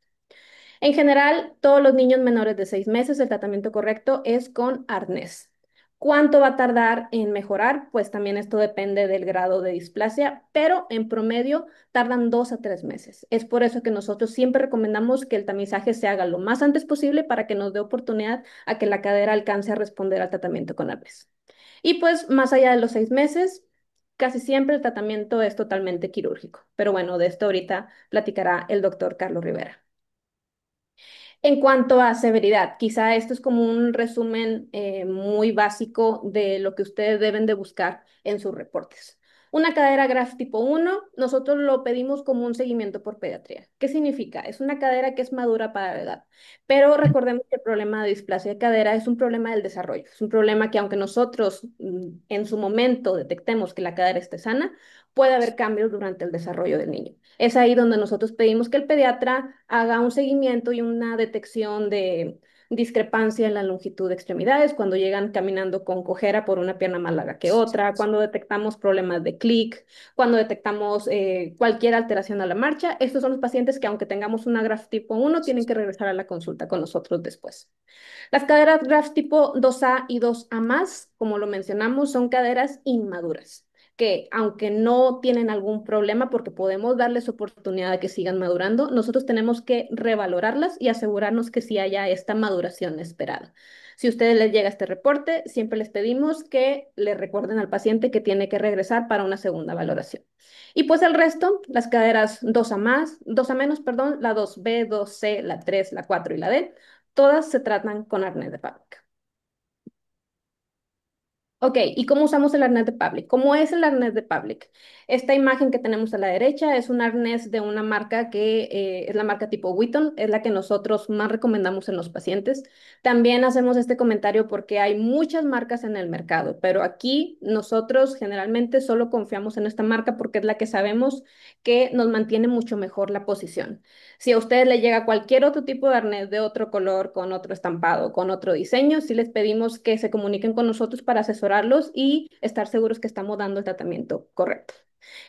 En general, todos los niños menores de 6 meses, el tratamiento correcto es con arnés. ¿Cuánto va a tardar en mejorar? Pues también esto depende del grado de displasia, pero en promedio tardan 2 a 3 meses. Es por eso que nosotros siempre recomendamos que el tamizaje se haga lo más antes posible para que nos dé oportunidad a que la cadera alcance a responder al tratamiento con arnés. Y pues más allá de los 6 meses, casi siempre el tratamiento es totalmente quirúrgico. Pero bueno, de esto ahorita platicará el doctor Carlos Rivera. En cuanto a severidad, quizá esto es como un resumen muy básico de lo que ustedes deben de buscar en sus reportes. Una cadera GRAF tipo 1, nosotros lo pedimos como un seguimiento por pediatría. ¿Qué significa? Es una cadera que es madura para la edad, pero recordemos que el problema de displasia de cadera es un problema del desarrollo. Es un problema que aunque nosotros en su momento detectemos que la cadera esté sana, puede haber cambios durante el desarrollo del niño. Es ahí donde nosotros pedimos que el pediatra haga un seguimiento y una detección de discrepancia en la longitud de extremidades, cuando llegan caminando con cojera por una pierna más larga que otra, cuando detectamos problemas de clic, cuando detectamos cualquier alteración a la marcha. Estos son los pacientes que aunque tengamos una GRAF tipo 1, tienen que regresar a la consulta con nosotros después. Las caderas GRAF tipo 2A y 2A más, como lo mencionamos, son caderas inmaduras que aunque no tienen algún problema porque podemos darles oportunidad de que sigan madurando, nosotros tenemos que revalorarlas y asegurarnos que sí haya esta maduración esperada. Si a ustedes les llega este reporte, siempre les pedimos que le recuerden al paciente que tiene que regresar para una segunda valoración. Y pues el resto, las caderas 2A más, 2A menos, perdón, la 2B, 2C, la 3, la 4 y la D, todas se tratan con arnés de fábrica. Ok, ¿y cómo usamos el arnés de Pavlik? ¿Cómo es el arnés de Pavlik? Esta imagen que tenemos a la derecha es un arnés de una marca que es la marca tipo Witton, es la que nosotros más recomendamos en los pacientes. También hacemos este comentario porque hay muchas marcas en el mercado, pero aquí nosotros generalmente solo confiamos en esta marca porque es la que sabemos que nos mantiene mucho mejor la posición. Si a ustedes les llega cualquier otro tipo de arnés de otro color, con otro estampado, con otro diseño, sí les pedimos que se comuniquen con nosotros para asesorarlos y estar seguros que estamos dando el tratamiento correcto.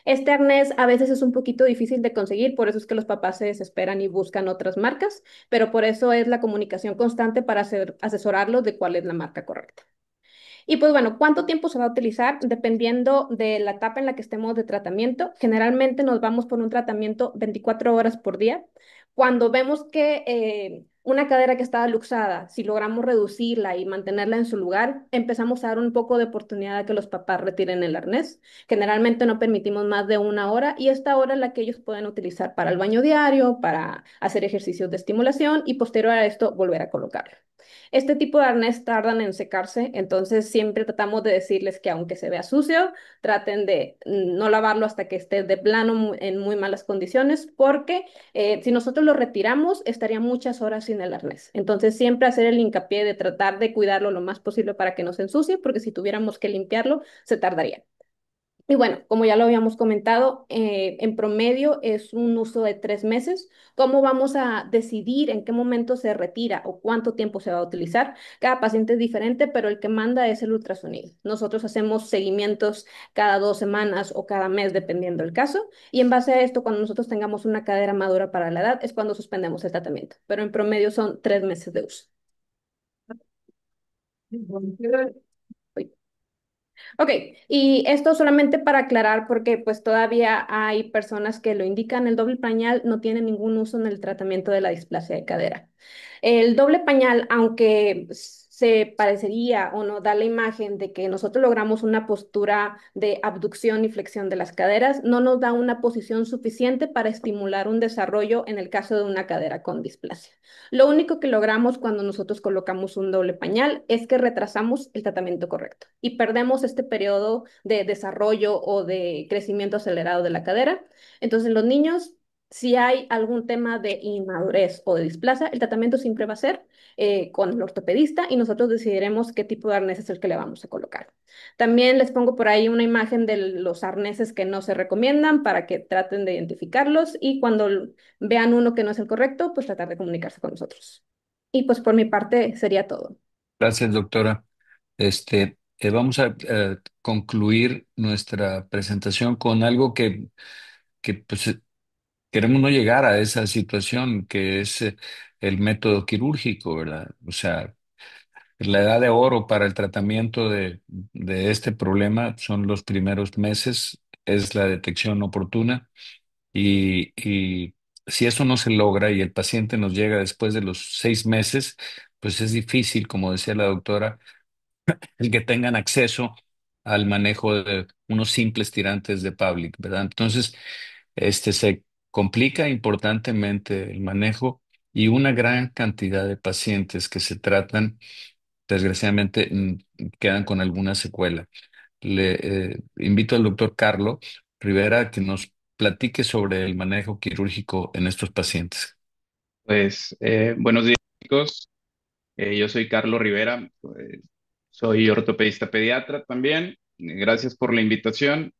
Este arnés a veces es un poquito difícil de conseguir, por eso es que los papás se desesperan y buscan otras marcas, pero por eso es la comunicación constante para asesorarlos de cuál es la marca correcta. Y pues bueno, ¿cuánto tiempo se va a utilizar? Dependiendo de la etapa en la que estemos de tratamiento. Generalmente nos vamos por un tratamiento 24 horas por día. Cuando vemos que una cadera que estaba luxada, si logramos reducirla y mantenerla en su lugar, empezamos a dar un poco de oportunidad a que los papás retiren el arnés. Generalmente no permitimos más de una hora y esta hora es la que ellos pueden utilizar para el baño diario, para hacer ejercicios de estimulación y posterior a esto volver a colocarlo. Este tipo de arnés tardan en secarse, entonces siempre tratamos de decirles que aunque se vea sucio, traten de no lavarlo hasta que esté de plano en muy malas condiciones, porque si nosotros lo retiramos, estaría muchas horas sin el arnés. Entonces siempre hacer el hincapié de tratar de cuidarlo lo más posible para que no se ensucie, porque si tuviéramos que limpiarlo, se tardaría. Y bueno, como ya lo habíamos comentado, en promedio es un uso de 3 meses. ¿Cómo vamos a decidir en qué momento se retira o cuánto tiempo se va a utilizar? Cada paciente es diferente, pero el que manda es el ultrasonido. Nosotros hacemos seguimientos cada 2 semanas o cada mes, dependiendo del caso. Y en base a esto, cuando nosotros tengamos una cadera madura para la edad, es cuando suspendemos el tratamiento. Pero en promedio son 3 meses de uso. Ok, y esto solamente para aclarar porque pues todavía hay personas que lo indican, el doble pañal no tiene ningún uso en el tratamiento de la displasia de cadera. El doble pañal, aunque se parecería o no da la imagen de que nosotros logramos una postura de abducción y flexión de las caderas, no nos da una posición suficiente para estimular un desarrollo en el caso de una cadera con displasia. Lo único que logramos cuando nosotros colocamos un doble pañal es que retrasamos el tratamiento correcto y perdemos este periodo de desarrollo o de crecimiento acelerado de la cadera. Entonces, en los niños, si hay algún tema de inmadurez o de displasia, el tratamiento siempre va a ser con el ortopedista y nosotros decidiremos qué tipo de arnés es el que le vamos a colocar. También les pongo por ahí una imagen de los arneses que no se recomiendan para que traten de identificarlos y cuando vean uno que no es el correcto, pues tratar de comunicarse con nosotros. Y pues por mi parte sería todo. Gracias, doctora. Vamos a concluir nuestra presentación con algo que pues, queremos no llegar a esa situación, que es el método quirúrgico, ¿verdad? O sea, la edad de oro para el tratamiento de este problema son los primeros meses, es la detección oportuna y si eso no se logra y el paciente nos llega después de los 6 meses, pues es difícil, como decía la doctora, el que tengan acceso al manejo de unos simples tirantes de Pavlik, ¿verdad? Entonces, se complica importantemente el manejo y una gran cantidad de pacientes que se tratan, desgraciadamente, quedan con alguna secuela. Le invito al doctor Carlo Rivera a que nos platique sobre el manejo quirúrgico en estos pacientes. Pues buenos días, chicos. Yo soy Carlos Rivera, soy ortopedista pediatra también. Gracias por la invitación.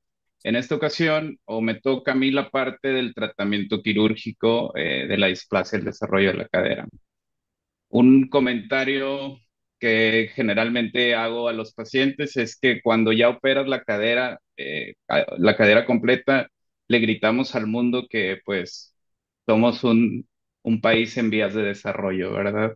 En esta ocasión, o me toca a mí la parte del tratamiento quirúrgico de la displasia del desarrollo de la cadera. Un comentario que generalmente hago a los pacientes es que cuando ya operas la cadera completa, le gritamos al mundo que pues somos un país en vías de desarrollo, ¿verdad?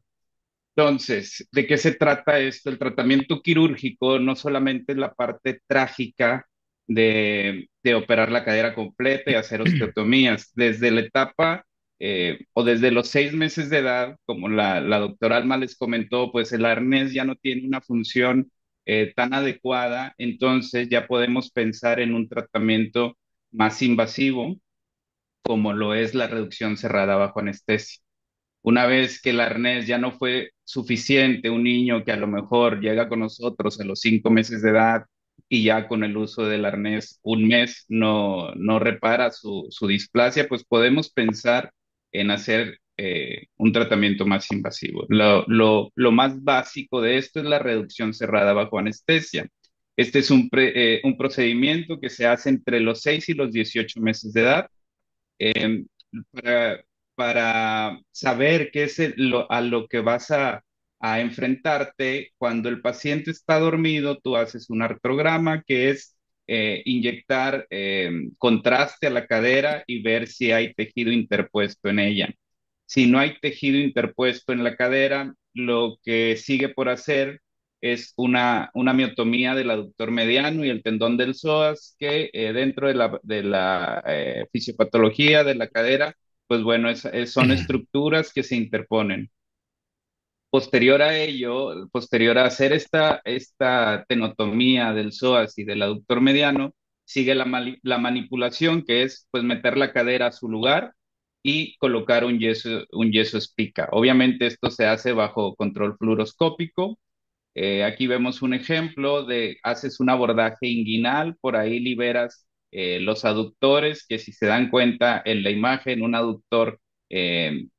Entonces, ¿de qué se trata esto? El tratamiento quirúrgico no solamente es la parte trágica de operar la cadera completa y hacer osteotomías. Desde la etapa o desde los 6 meses de edad, como la doctora Alma les comentó, pues el arnés ya no tiene una función tan adecuada, entonces ya podemos pensar en un tratamiento más invasivo, como lo es la reducción cerrada bajo anestesia. Una vez que el arnés ya no fue suficiente, un niño que a lo mejor llega con nosotros a los 5 meses de edad y ya con el uso del arnés un mes no repara su displasia, pues podemos pensar en hacer un tratamiento más invasivo. Lo más básico de esto es la reducción cerrada bajo anestesia. Este es un procedimiento que se hace entre los 6 y los 18 meses de edad eh, para, para saber qué es a lo que vas a enfrentarte. Cuando el paciente está dormido, tú haces un artrograma, que es inyectar contraste a la cadera y ver si hay tejido interpuesto en ella. Si no hay tejido interpuesto en la cadera, lo que sigue por hacer es una miotomía del aductor mediano y el tendón del psoas que dentro de la fisiopatología de la cadera, pues bueno, son estructuras que se interponen. Posterior a ello, posterior a hacer esta tenotomía del psoas y del aductor mediano, sigue la manipulación, que es pues meter la cadera a su lugar y colocar un yeso espica. Obviamente esto se hace bajo control fluoroscópico. Aquí vemos un ejemplo de, haces un abordaje inguinal, por ahí liberas los aductores, que si se dan cuenta en la imagen, un aductor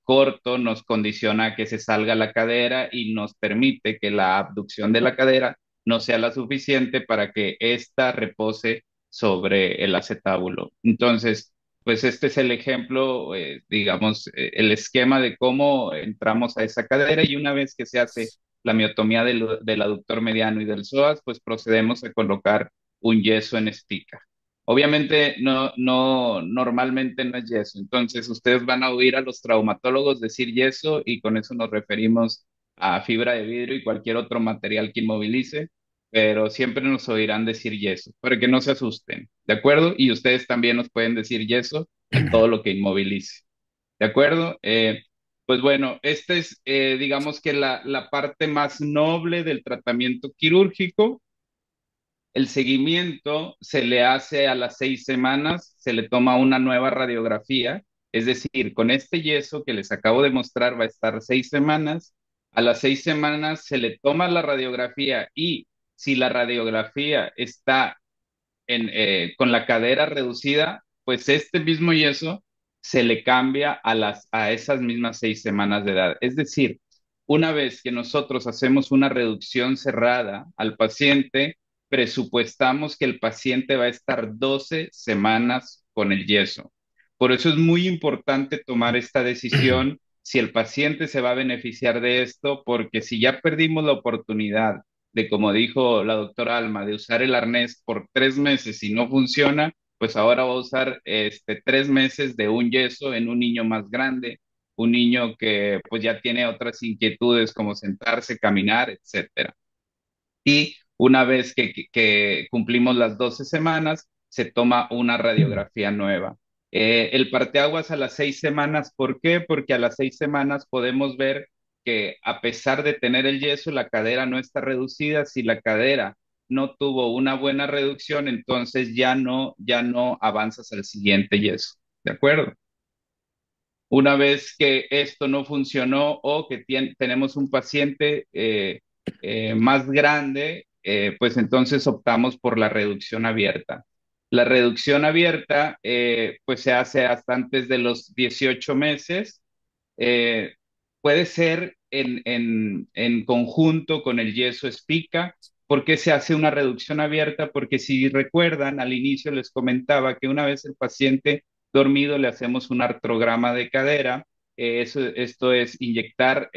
corto nos condiciona a que se salga la cadera y nos permite que la abducción de la cadera no sea la suficiente para que ésta repose sobre el acetábulo. Entonces, pues este es el ejemplo, digamos, el esquema de cómo entramos a esa cadera y una vez que se hace la miotomía del aductor mediano y del psoas, pues procedemos a colocar un yeso en espica. Obviamente normalmente no es yeso, entonces ustedes van a oír a los traumatólogos decir yeso y con eso nos referimos a fibra de vidrio y cualquier otro material que inmovilice, pero siempre nos oirán decir yeso, para que no se asusten, ¿de acuerdo? Y ustedes también nos pueden decir yeso a todo lo que inmovilice. ¿De acuerdo? Pues bueno, esta es, digamos que la parte más noble del tratamiento quirúrgico. El seguimiento se le hace a las 6 semanas, se le toma una nueva radiografía, es decir, con este yeso que les acabo de mostrar va a estar 6 semanas. A las 6 semanas se le toma la radiografía y si la radiografía está con la cadera reducida, pues este mismo yeso se le cambia a esas mismas 6 semanas de edad. Es decir, una vez que nosotros hacemos una reducción cerrada al paciente, presupuestamos que el paciente va a estar 12 semanas con el yeso. Por eso es muy importante tomar esta decisión si el paciente se va a beneficiar de esto, porque si ya perdimos la oportunidad de, como dijo la doctora Alma, de usar el arnés por 3 meses y no funciona, pues ahora va a usar 3 meses de un yeso en un niño más grande, un niño que pues ya tiene otras inquietudes como sentarse, caminar, etcétera. Y una vez que cumplimos las 12 semanas, se toma una radiografía nueva. El parteaguas a las 6 semanas, ¿por qué? Porque a las 6 semanas podemos ver que a pesar de tener el yeso, la cadera no está reducida. Si la cadera no tuvo una buena reducción, entonces ya no avanzas al siguiente yeso. ¿De acuerdo? Una vez que esto no funcionó o que tenemos un paciente más grande, pues entonces optamos por la reducción abierta. La reducción abierta pues se hace hasta antes de los 18 meses. Eh, Puede ser en conjunto con el yeso espica. ¿Por qué se hace una reducción abierta? Porque si recuerdan, al inicio les comentaba que una vez el paciente dormido le hacemos un artrograma de cadera. Esto es inyectar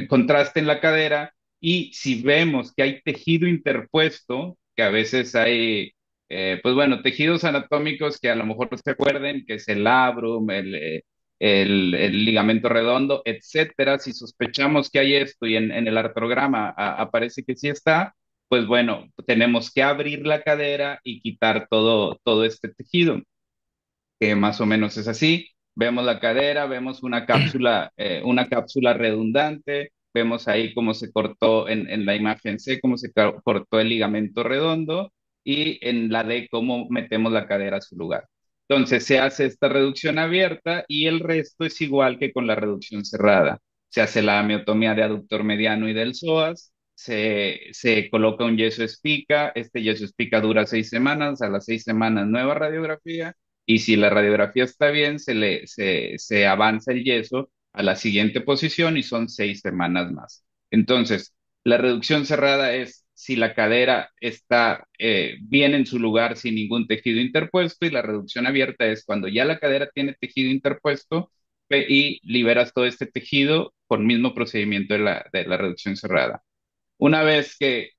contraste en la cadera y si vemos que hay tejido interpuesto, que a veces hay, pues bueno, tejidos anatómicos que a lo mejor no se acuerden, que es el labrum, el ligamento redondo, etcétera. Si sospechamos que hay esto y en el artrograma aparece que sí está, pues bueno, tenemos que abrir la cadera y quitar todo este tejido, que más o menos es así. Vemos la cadera, vemos una cápsula redundante, vemos ahí cómo se cortó en la imagen C, cómo se cortó el ligamento redondo y en la D cómo metemos la cadera a su lugar. Entonces se hace esta reducción abierta y el resto es igual que con la reducción cerrada. Se hace la miotomía de aductor mediano y del psoas, se coloca un yeso espica, este yeso espica dura 6 semanas, a las 6 semanas nueva radiografía y si la radiografía está bien, se avanza el yeso a la siguiente posición y son 6 semanas más. Entonces, la reducción cerrada es si la cadera está bien en su lugar sin ningún tejido interpuesto y la reducción abierta es cuando ya la cadera tiene tejido interpuesto y liberas todo este tejido con mismo procedimiento de la reducción cerrada. Una vez que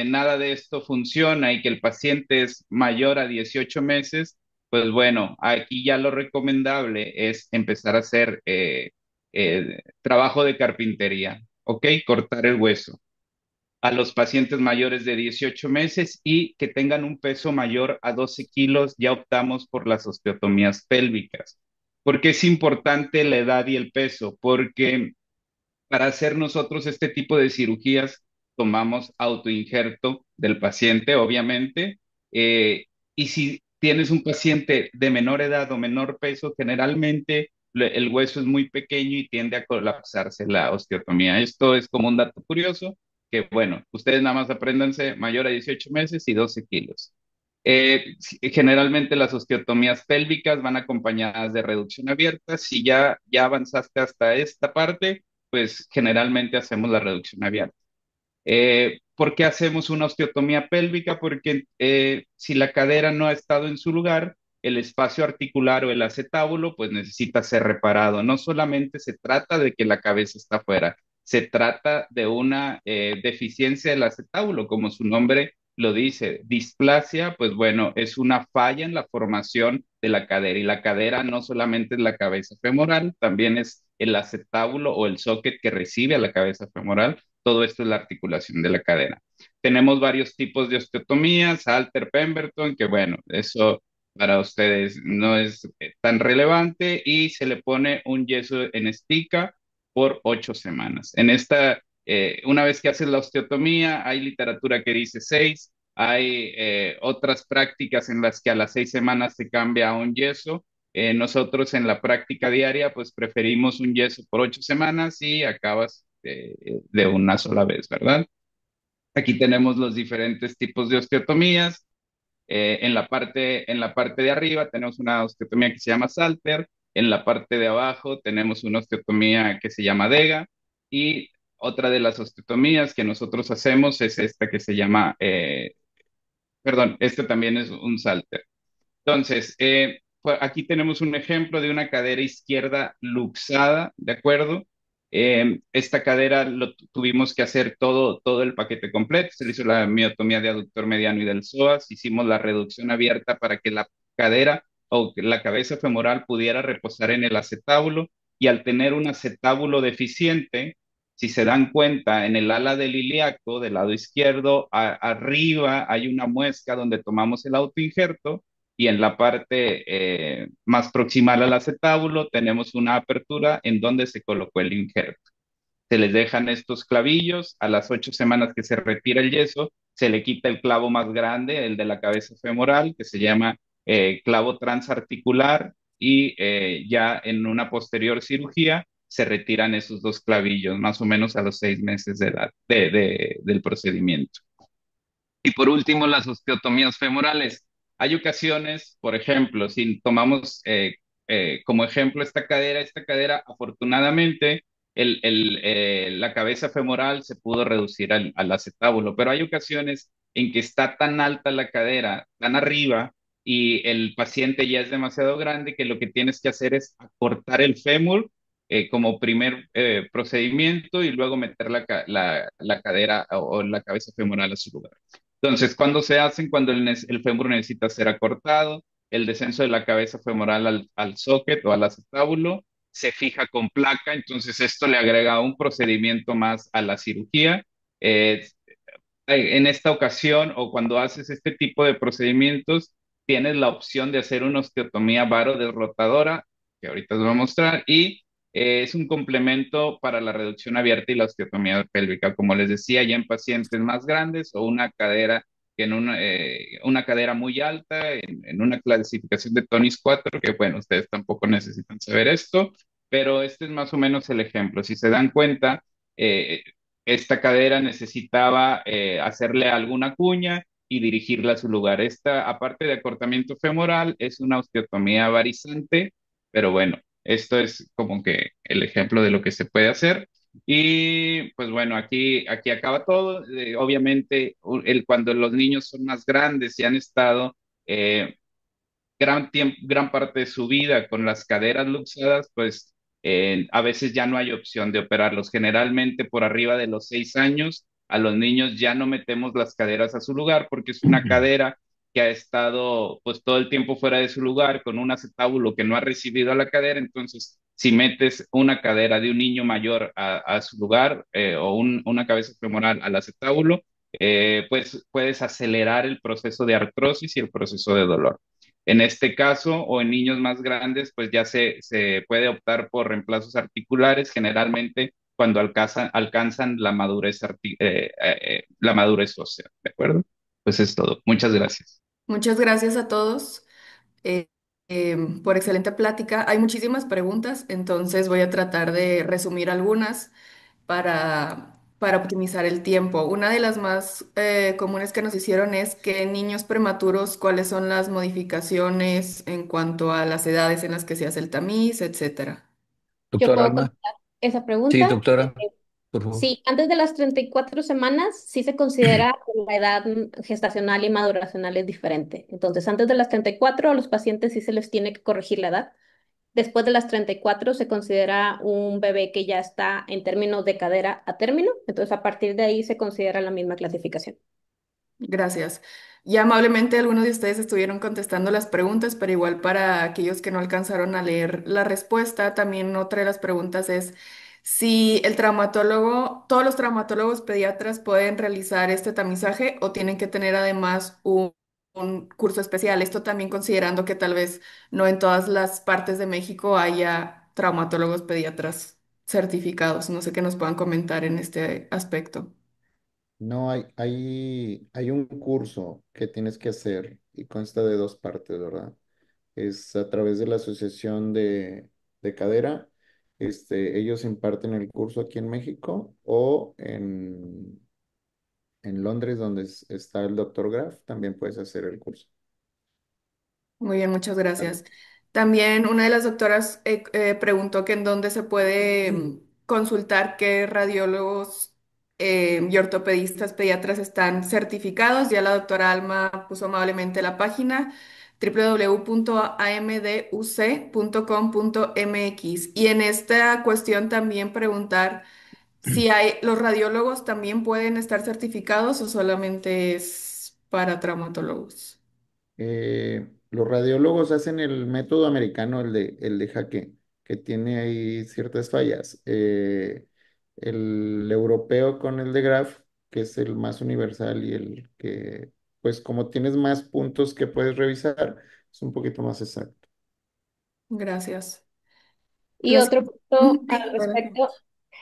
nada de esto funciona y que el paciente es mayor a 18 meses, pues bueno, aquí ya lo recomendable es empezar a hacer trabajo de carpintería. ¿ok? Cortar el hueso. A los pacientes mayores de 18 meses y que tengan un peso mayor a 12 kilos, ya optamos por las osteotomías pélvicas. ¿Por qué es importante la edad y el peso? Porque para hacer nosotros este tipo de cirugías, tomamos autoinjerto del paciente, obviamente, y si tienes un paciente de menor edad o menor peso, generalmente el hueso es muy pequeño y tiende a colapsarse la osteotomía. Esto es como un dato curioso, que bueno, ustedes nada más apréndanse mayor a 18 meses y 12 kilos. Generalmente las osteotomías pélvicas van acompañadas de reducción abierta. Si ya avanzaste hasta esta parte, pues generalmente hacemos la reducción abierta. ¿Por qué hacemos una osteotomía pélvica? Porque si la cadera no ha estado en su lugar, el espacio articular o el acetábulo pues necesita ser reparado. No solamente se trata de que la cabeza está afuera, se trata de una deficiencia del acetábulo, como su nombre lo dice. Displasia, pues bueno, es una falla en la formación de la cadera y la cadera no solamente es la cabeza femoral, también es el acetábulo o el socket que recibe a la cabeza femoral. Todo esto es la articulación de la cadera. Tenemos varios tipos de osteotomías, Halter, Pemberton, que bueno, eso para ustedes no es tan relevante y se le pone un yeso en estica por 8 semanas. Una vez que haces la osteotomía, hay literatura que dice 6, hay otras prácticas en las que a las 6 semanas se cambia a un yeso. Nosotros en la práctica diaria, pues preferimos un yeso por 8 semanas y acabas de una sola vez, ¿verdad? Aquí tenemos los diferentes tipos de osteotomías. En la parte de arriba tenemos una osteotomía que se llama Salter. En la parte de abajo tenemos una osteotomía que se llama Dega. Y otra de las osteotomías que nosotros hacemos es esta que se llama, perdón, este también es un Salter. Entonces, aquí tenemos un ejemplo de una cadera izquierda luxada, ¿de acuerdo? Esta cadera lo tuvimos que hacer todo el paquete completo. Se le hizo la miotomía de aductor mediano y del psoas. Hicimos la reducción abierta para que la cadera o que la cabeza femoral pudiera reposar en el acetábulo. Y al tener un acetábulo deficiente, si se dan cuenta, en el ala del ilíaco, del lado izquierdo, arriba hay una muesca donde tomamos el autoinjerto y en la parte más proximal al acetábulo tenemos una apertura en donde se colocó el injerto. Se les dejan estos clavillos, a las 8 semanas que se retira el yeso, se le quita el clavo más grande, el de la cabeza femoral, que se llama clavo transarticular, y ya en una posterior cirugía se retiran esos dos clavillos, más o menos a los 6 meses de edad del procedimiento. Y por último, las osteotomías femorales. Hay ocasiones, por ejemplo, si tomamos como ejemplo esta cadera afortunadamente, la cabeza femoral se pudo reducir al acetábulo, pero hay ocasiones en que está tan alta la cadera, tan arriba, y el paciente ya es demasiado grande que lo que tienes que hacer es acortar el fémur como primer procedimiento y luego meter la cadera o la cabeza femoral a su lugar. Entonces, ¿cuándo se hacen? Cuando el fémur necesita ser acortado, el descenso de la cabeza femoral al socket o al acetábulo se fija con placa, entonces esto le agrega un procedimiento más a la cirugía. Eh, en esta ocasión o cuando haces este tipo de procedimientos, tienes la opción de hacer una osteotomía varodesrotadora, que ahorita os voy a mostrar, y es un complemento para la reducción abierta y la osteotomía pélvica, como les decía, ya en pacientes más grandes o una cadera una cadera muy alta, en una clasificación de TONIS 4, que bueno, ustedes tampoco necesitan saber esto, pero este es más o menos el ejemplo. Si se dan cuenta, eh, esta cadera necesitaba hacerle alguna cuña y dirigirla a su lugar. Esta, aparte de acortamiento femoral, es una osteotomía varizante, pero bueno, esto es como que el ejemplo de lo que se puede hacer. Y pues bueno, aquí acaba todo. Obviamente, cuando los niños son más grandes y han estado eh, gran parte de su vida con las caderas luxadas, pues a veces ya no hay opción de operarlos. Generalmente por arriba de los 6 años, a los niños ya no metemos las caderas a su lugar porque es una cadera que ha estado pues todo el tiempo fuera de su lugar con un acetábulo que no ha recibido a la cadera, entonces si metes una cadera de un niño mayor a su lugar o una cabeza femoral al acetábulo, pues puedes acelerar el proceso de artrosis y el proceso de dolor. En este caso, o en niños más grandes, pues ya se puede optar por reemplazos articulares, generalmente cuando alcanzan la madurez ósea, ¿de acuerdo? Pues es todo. Muchas gracias. Muchas gracias a todos eh, por excelente plática. Hay muchísimas preguntas, entonces voy a tratar de resumir algunas para optimizar el tiempo. Una de las más comunes que nos hicieron es que en niños prematuros, ¿cuáles son las modificaciones en cuanto a las edades en las que se hace el tamiz, etcétera? Yo Doctor puedo Alma. contestar esa Sí, pregunta. doctora, por favor. Sí, antes de las 34 semanas sí se considera que la edad gestacional y maduracional es diferente. Entonces, antes de las 34 a los pacientes sí se les tiene que corregir la edad. Después de las 34 se considera un bebé que ya está en términos de cadera a término. Entonces, a partir de ahí se considera la misma clasificación. Gracias. Ya amablemente algunos de ustedes estuvieron contestando las preguntas, pero igual para aquellos que no alcanzaron a leer la respuesta, también otra de las preguntas es si el traumatólogo, todos los traumatólogos pediatras pueden realizar este tamizaje o tienen que tener además un curso especial. Esto también considerando que tal vez no en todas las partes de México haya traumatólogos pediatras certificados. No sé qué nos puedan comentar en este aspecto. No, hay un curso que tienes que hacer y consta de dos partes, ¿verdad? Es a través de la Asociación de Cadera. Ellos imparten el curso aquí en México o en Londres, donde está el doctor Graf, también puedes hacer el curso. Muy bien, muchas ¿Vale? gracias. También una de las doctoras preguntó que en dónde se puede consultar qué radiólogos y ortopedistas pediatras están certificados. Ya la doctora Alma puso amablemente la página www.amduc.com.mx. Y en esta cuestión también preguntar si los radiólogos también pueden estar certificados o solamente es para traumatólogos. Los radiólogos hacen el método americano, el de Jaque, que tiene ahí ciertas fallas. El europeo con el de Graf, que es el más universal y el que, pues como tienes más puntos que puedes revisar, es un poquito más exacto. Gracias. Y La otro siguiente- punto al Sí, adelante. respecto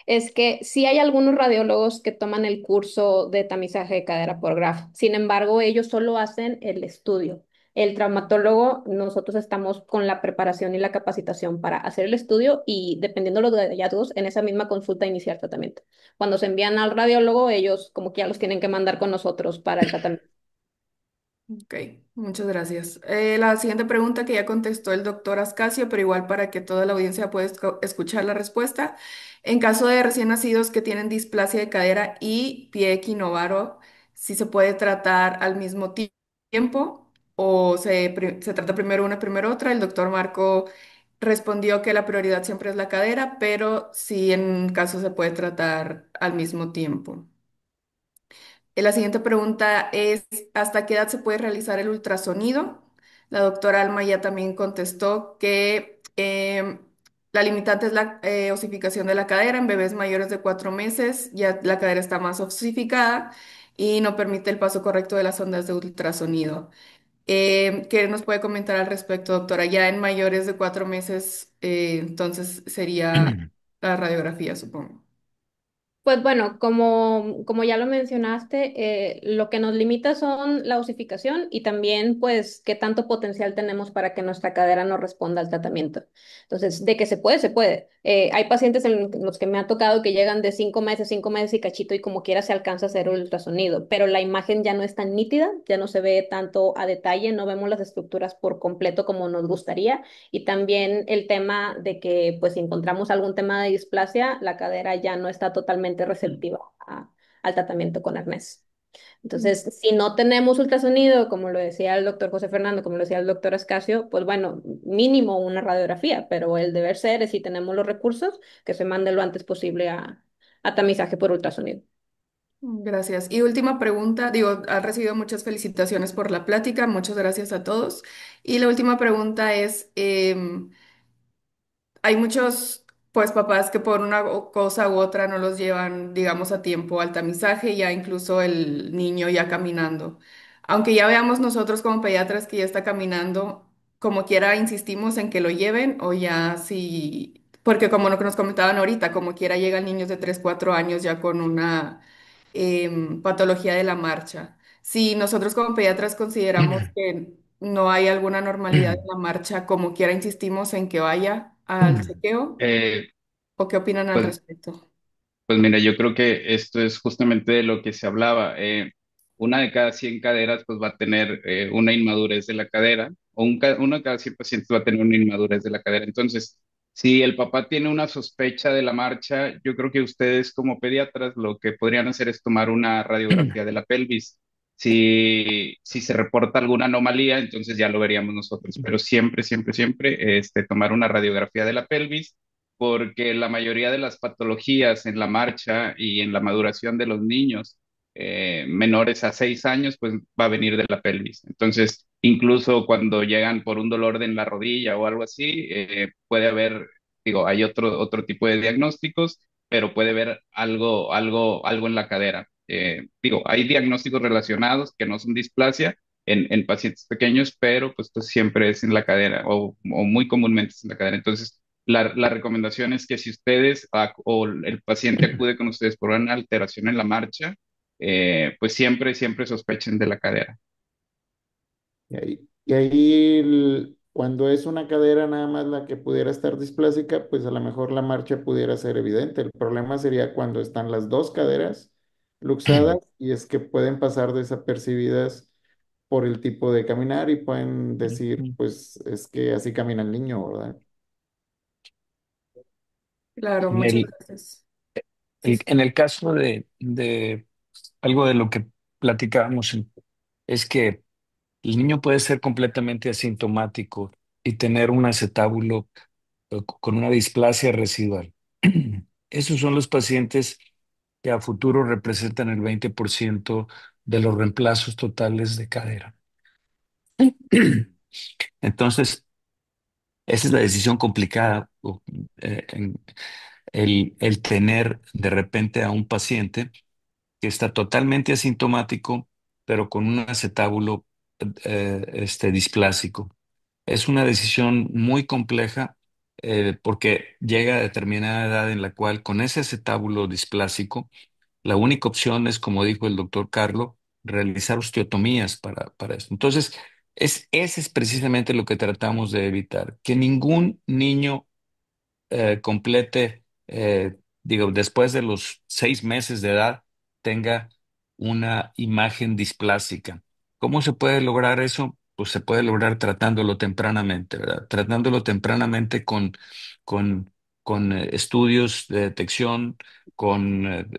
es que sí hay algunos radiólogos que toman el curso de tamizaje de cadera por grafo. Sin embargo, ellos solo hacen el estudio. El traumatólogo, nosotros estamos con la preparación y la capacitación para hacer el estudio y dependiendo de los hallazgos, en esa misma consulta iniciar tratamiento. Cuando se envían al radiólogo, ellos como que ya los tienen que mandar con nosotros para el tratamiento. Ok, muchas gracias. La siguiente pregunta que ya contestó el doctor Ascasio, pero igual para que toda la audiencia pueda escuchar la respuesta. En caso de recién nacidos que tienen displasia de cadera y pie equinovaro, ¿si se puede tratar al mismo tiempo o se trata primero una, primero otra? El doctor Marco respondió que la prioridad siempre es la cadera, pero sí en caso se puede tratar al mismo tiempo. La siguiente pregunta es, ¿hasta qué edad se puede realizar el ultrasonido? La doctora Alma ya también contestó que la limitante es la osificación de la cadera en bebés mayores de 4 meses, ya la cadera está más osificada y no permite el paso correcto de las ondas de ultrasonido. ¿Qué nos puede comentar al respecto, doctora? Ya en mayores de 4 meses, entonces sería la radiografía, supongo. Pues bueno, como ya lo mencionaste, lo que nos limita son la osificación y también pues qué tanto potencial tenemos para que nuestra cadera no responda al tratamiento. Entonces, de que se puede, se puede. Hay pacientes en los que me ha tocado que llegan de 5 meses y cachito y como quiera se alcanza a hacer el ultrasonido, pero la imagen ya no es tan nítida, ya no se ve tanto a detalle, no vemos las estructuras por completo como nos gustaría. Y también el tema de que, pues, si encontramos algún tema de displasia, la cadera ya no está totalmente receptiva al tratamiento con arnés. Entonces, si no tenemos ultrasonido, como lo decía el doctor José Fernando, como lo decía el doctor Ascasio, pues bueno, mínimo una radiografía, pero el deber ser es si tenemos los recursos, que se mande lo antes posible a tamizaje por ultrasonido. Gracias. Y última pregunta, digo, han recibido muchas felicitaciones por la plática, muchas gracias a todos. Y la última pregunta es, hay muchos, pues, papás que por una cosa u otra no los llevan, digamos, a tiempo al tamizaje, ya incluso el niño ya caminando. Aunque ya veamos nosotros como pediatras que ya está caminando, como quiera insistimos en que lo lleven o ya sí, porque como lo que nos comentaban ahorita, como quiera llegan niños de 3 4 años ya con una patología de la marcha. Si nosotros como pediatras consideramos que no hay alguna normalidad en la marcha, como quiera insistimos en que vaya al chequeo, Eh, ¿o qué opinan al pues respecto? Pues mira, yo creo que esto es justamente de lo que se hablaba. Una de cada 100 caderas pues va a tener una inmadurez de la cadera, o uno de cada 100 pacientes va a tener una inmadurez de la cadera. Entonces, si el papá tiene una sospecha de la marcha, yo creo que ustedes como pediatras lo que podrían hacer es tomar una radiografía de la pelvis. Si se reporta alguna anomalía, entonces ya lo veríamos nosotros, pero siempre, siempre, siempre tomar una radiografía de la pelvis porque la mayoría de las patologías en la marcha y en la maduración de los niños menores a 6 años, pues va a venir de la pelvis. Entonces, incluso cuando llegan por un dolor en la rodilla o algo así, puede haber, digo, hay otro tipo de diagnósticos, pero puede haber algo en la cadera. Digo, hay diagnósticos relacionados que no son displasia en pacientes pequeños, pero pues siempre es en la cadera o muy comúnmente es en la cadera. Entonces, la recomendación es que si ustedes o el paciente acude con ustedes por una alteración en la marcha, pues siempre, siempre sospechen de la cadera. Cuando es una cadera nada más la que pudiera estar displásica, pues a lo mejor la marcha pudiera ser evidente. El problema sería cuando están las dos caderas luxadas y es que pueden pasar desapercibidas por el tipo de caminar y pueden decir, pues es que así camina el niño, ¿verdad? Claro, En muchas el, gracias. Sí, sí. en el caso de algo de lo que platicábamos, es que el niño puede ser completamente asintomático y tener un acetábulo con una displasia residual. Esos son los pacientes que a futuro representan el 20% de los reemplazos totales de cadera. Entonces, esa es la decisión complicada, en el tener de repente a un paciente que está totalmente asintomático, pero con un acetábulo displásico. Es una decisión muy compleja porque llega a determinada edad en la cual con ese acetábulo displásico, la única opción es, como dijo el doctor Carlo, realizar osteotomías para esto. Entonces, ese es precisamente lo que tratamos de evitar, que ningún niño complete, digo, después de los 6 meses de edad, tenga una imagen displásica. ¿Cómo se puede lograr eso? Pues se puede lograr tratándolo tempranamente, ¿verdad? Tratándolo tempranamente con, con estudios de detección, con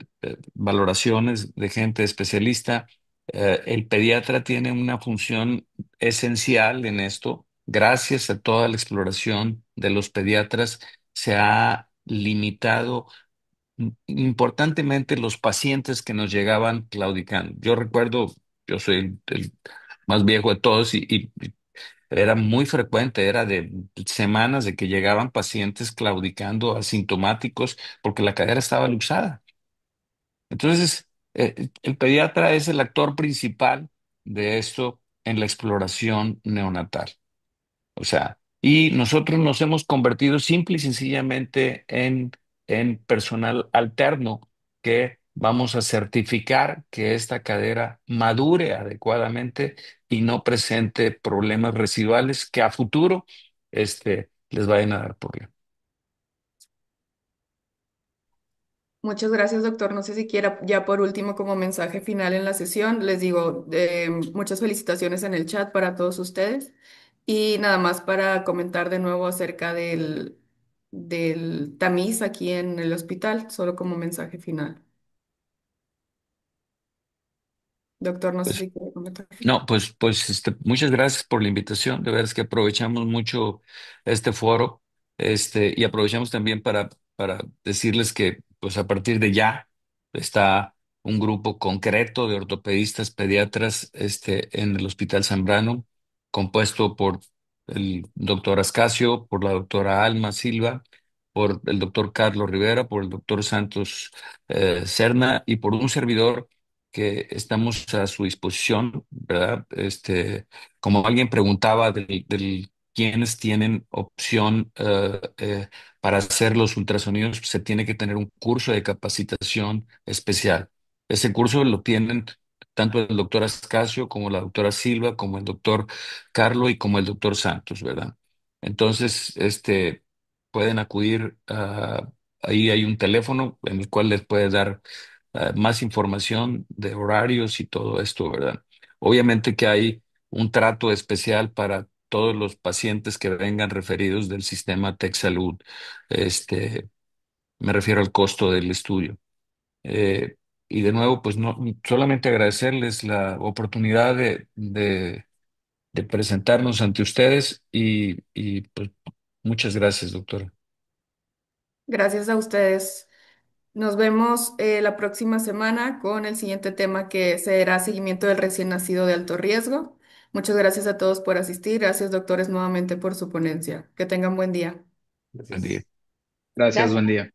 valoraciones de gente especialista. El pediatra tiene una función esencial en esto. Gracias a toda la exploración de los pediatras se ha limitado importantemente los pacientes que nos llegaban claudicando. Yo recuerdo, yo soy el más viejo de todos y era muy frecuente, era de semanas de que llegaban pacientes claudicando asintomáticos porque la cadera estaba luxada. Entonces, el pediatra es el actor principal de esto en la exploración neonatal. O sea, y nosotros nos hemos convertido simple y sencillamente en personal alterno que vamos a certificar que esta cadera madure adecuadamente y no presente problemas residuales que a futuro les vayan a dar problemas. Muchas gracias, doctor. No sé si quiera, ya por último, como mensaje final en la sesión, les digo muchas felicitaciones en el chat para todos ustedes. Y nada más para comentar de nuevo acerca del tamiz aquí en el hospital, solo como mensaje final. Doctor, no sé Pues si quiere comentar. no, muchas gracias por la invitación. De verdad es que aprovechamos mucho este foro, y aprovechamos también para decirles que, pues a partir de ya está un grupo concreto de ortopedistas pediatras, en el Hospital Zambrano, compuesto por el doctor Ascasio, por la doctora Alma Silva por el doctor Carlos Rivera, por el doctor Santos Serna y por un servidor que estamos a su disposición, ¿verdad? Como alguien preguntaba del quiénes tienen opción para hacer los ultrasonidos, se tiene que tener un curso de capacitación especial. Ese curso lo tienen tanto el doctor Ascasio como la doctora Silva, como el doctor Carlo y como el doctor Santos, ¿verdad? Entonces, pueden acudir ahí hay un teléfono en el cual les puede dar más información de horarios y todo esto, ¿verdad? Obviamente que hay un trato especial para todos los pacientes que vengan referidos del sistema TechSalud. Este, Me refiero al costo del estudio. Eh, y de nuevo, pues no, solamente agradecerles la oportunidad de presentarnos ante ustedes y pues muchas gracias, doctora. Gracias a ustedes. Nos vemos la próxima semana con el siguiente tema que será seguimiento del recién nacido de alto riesgo. Muchas gracias a todos por asistir. Gracias, doctores, nuevamente por su ponencia. Que tengan buen día. Buen día. Gracias. Gracias, Gracias. buen día.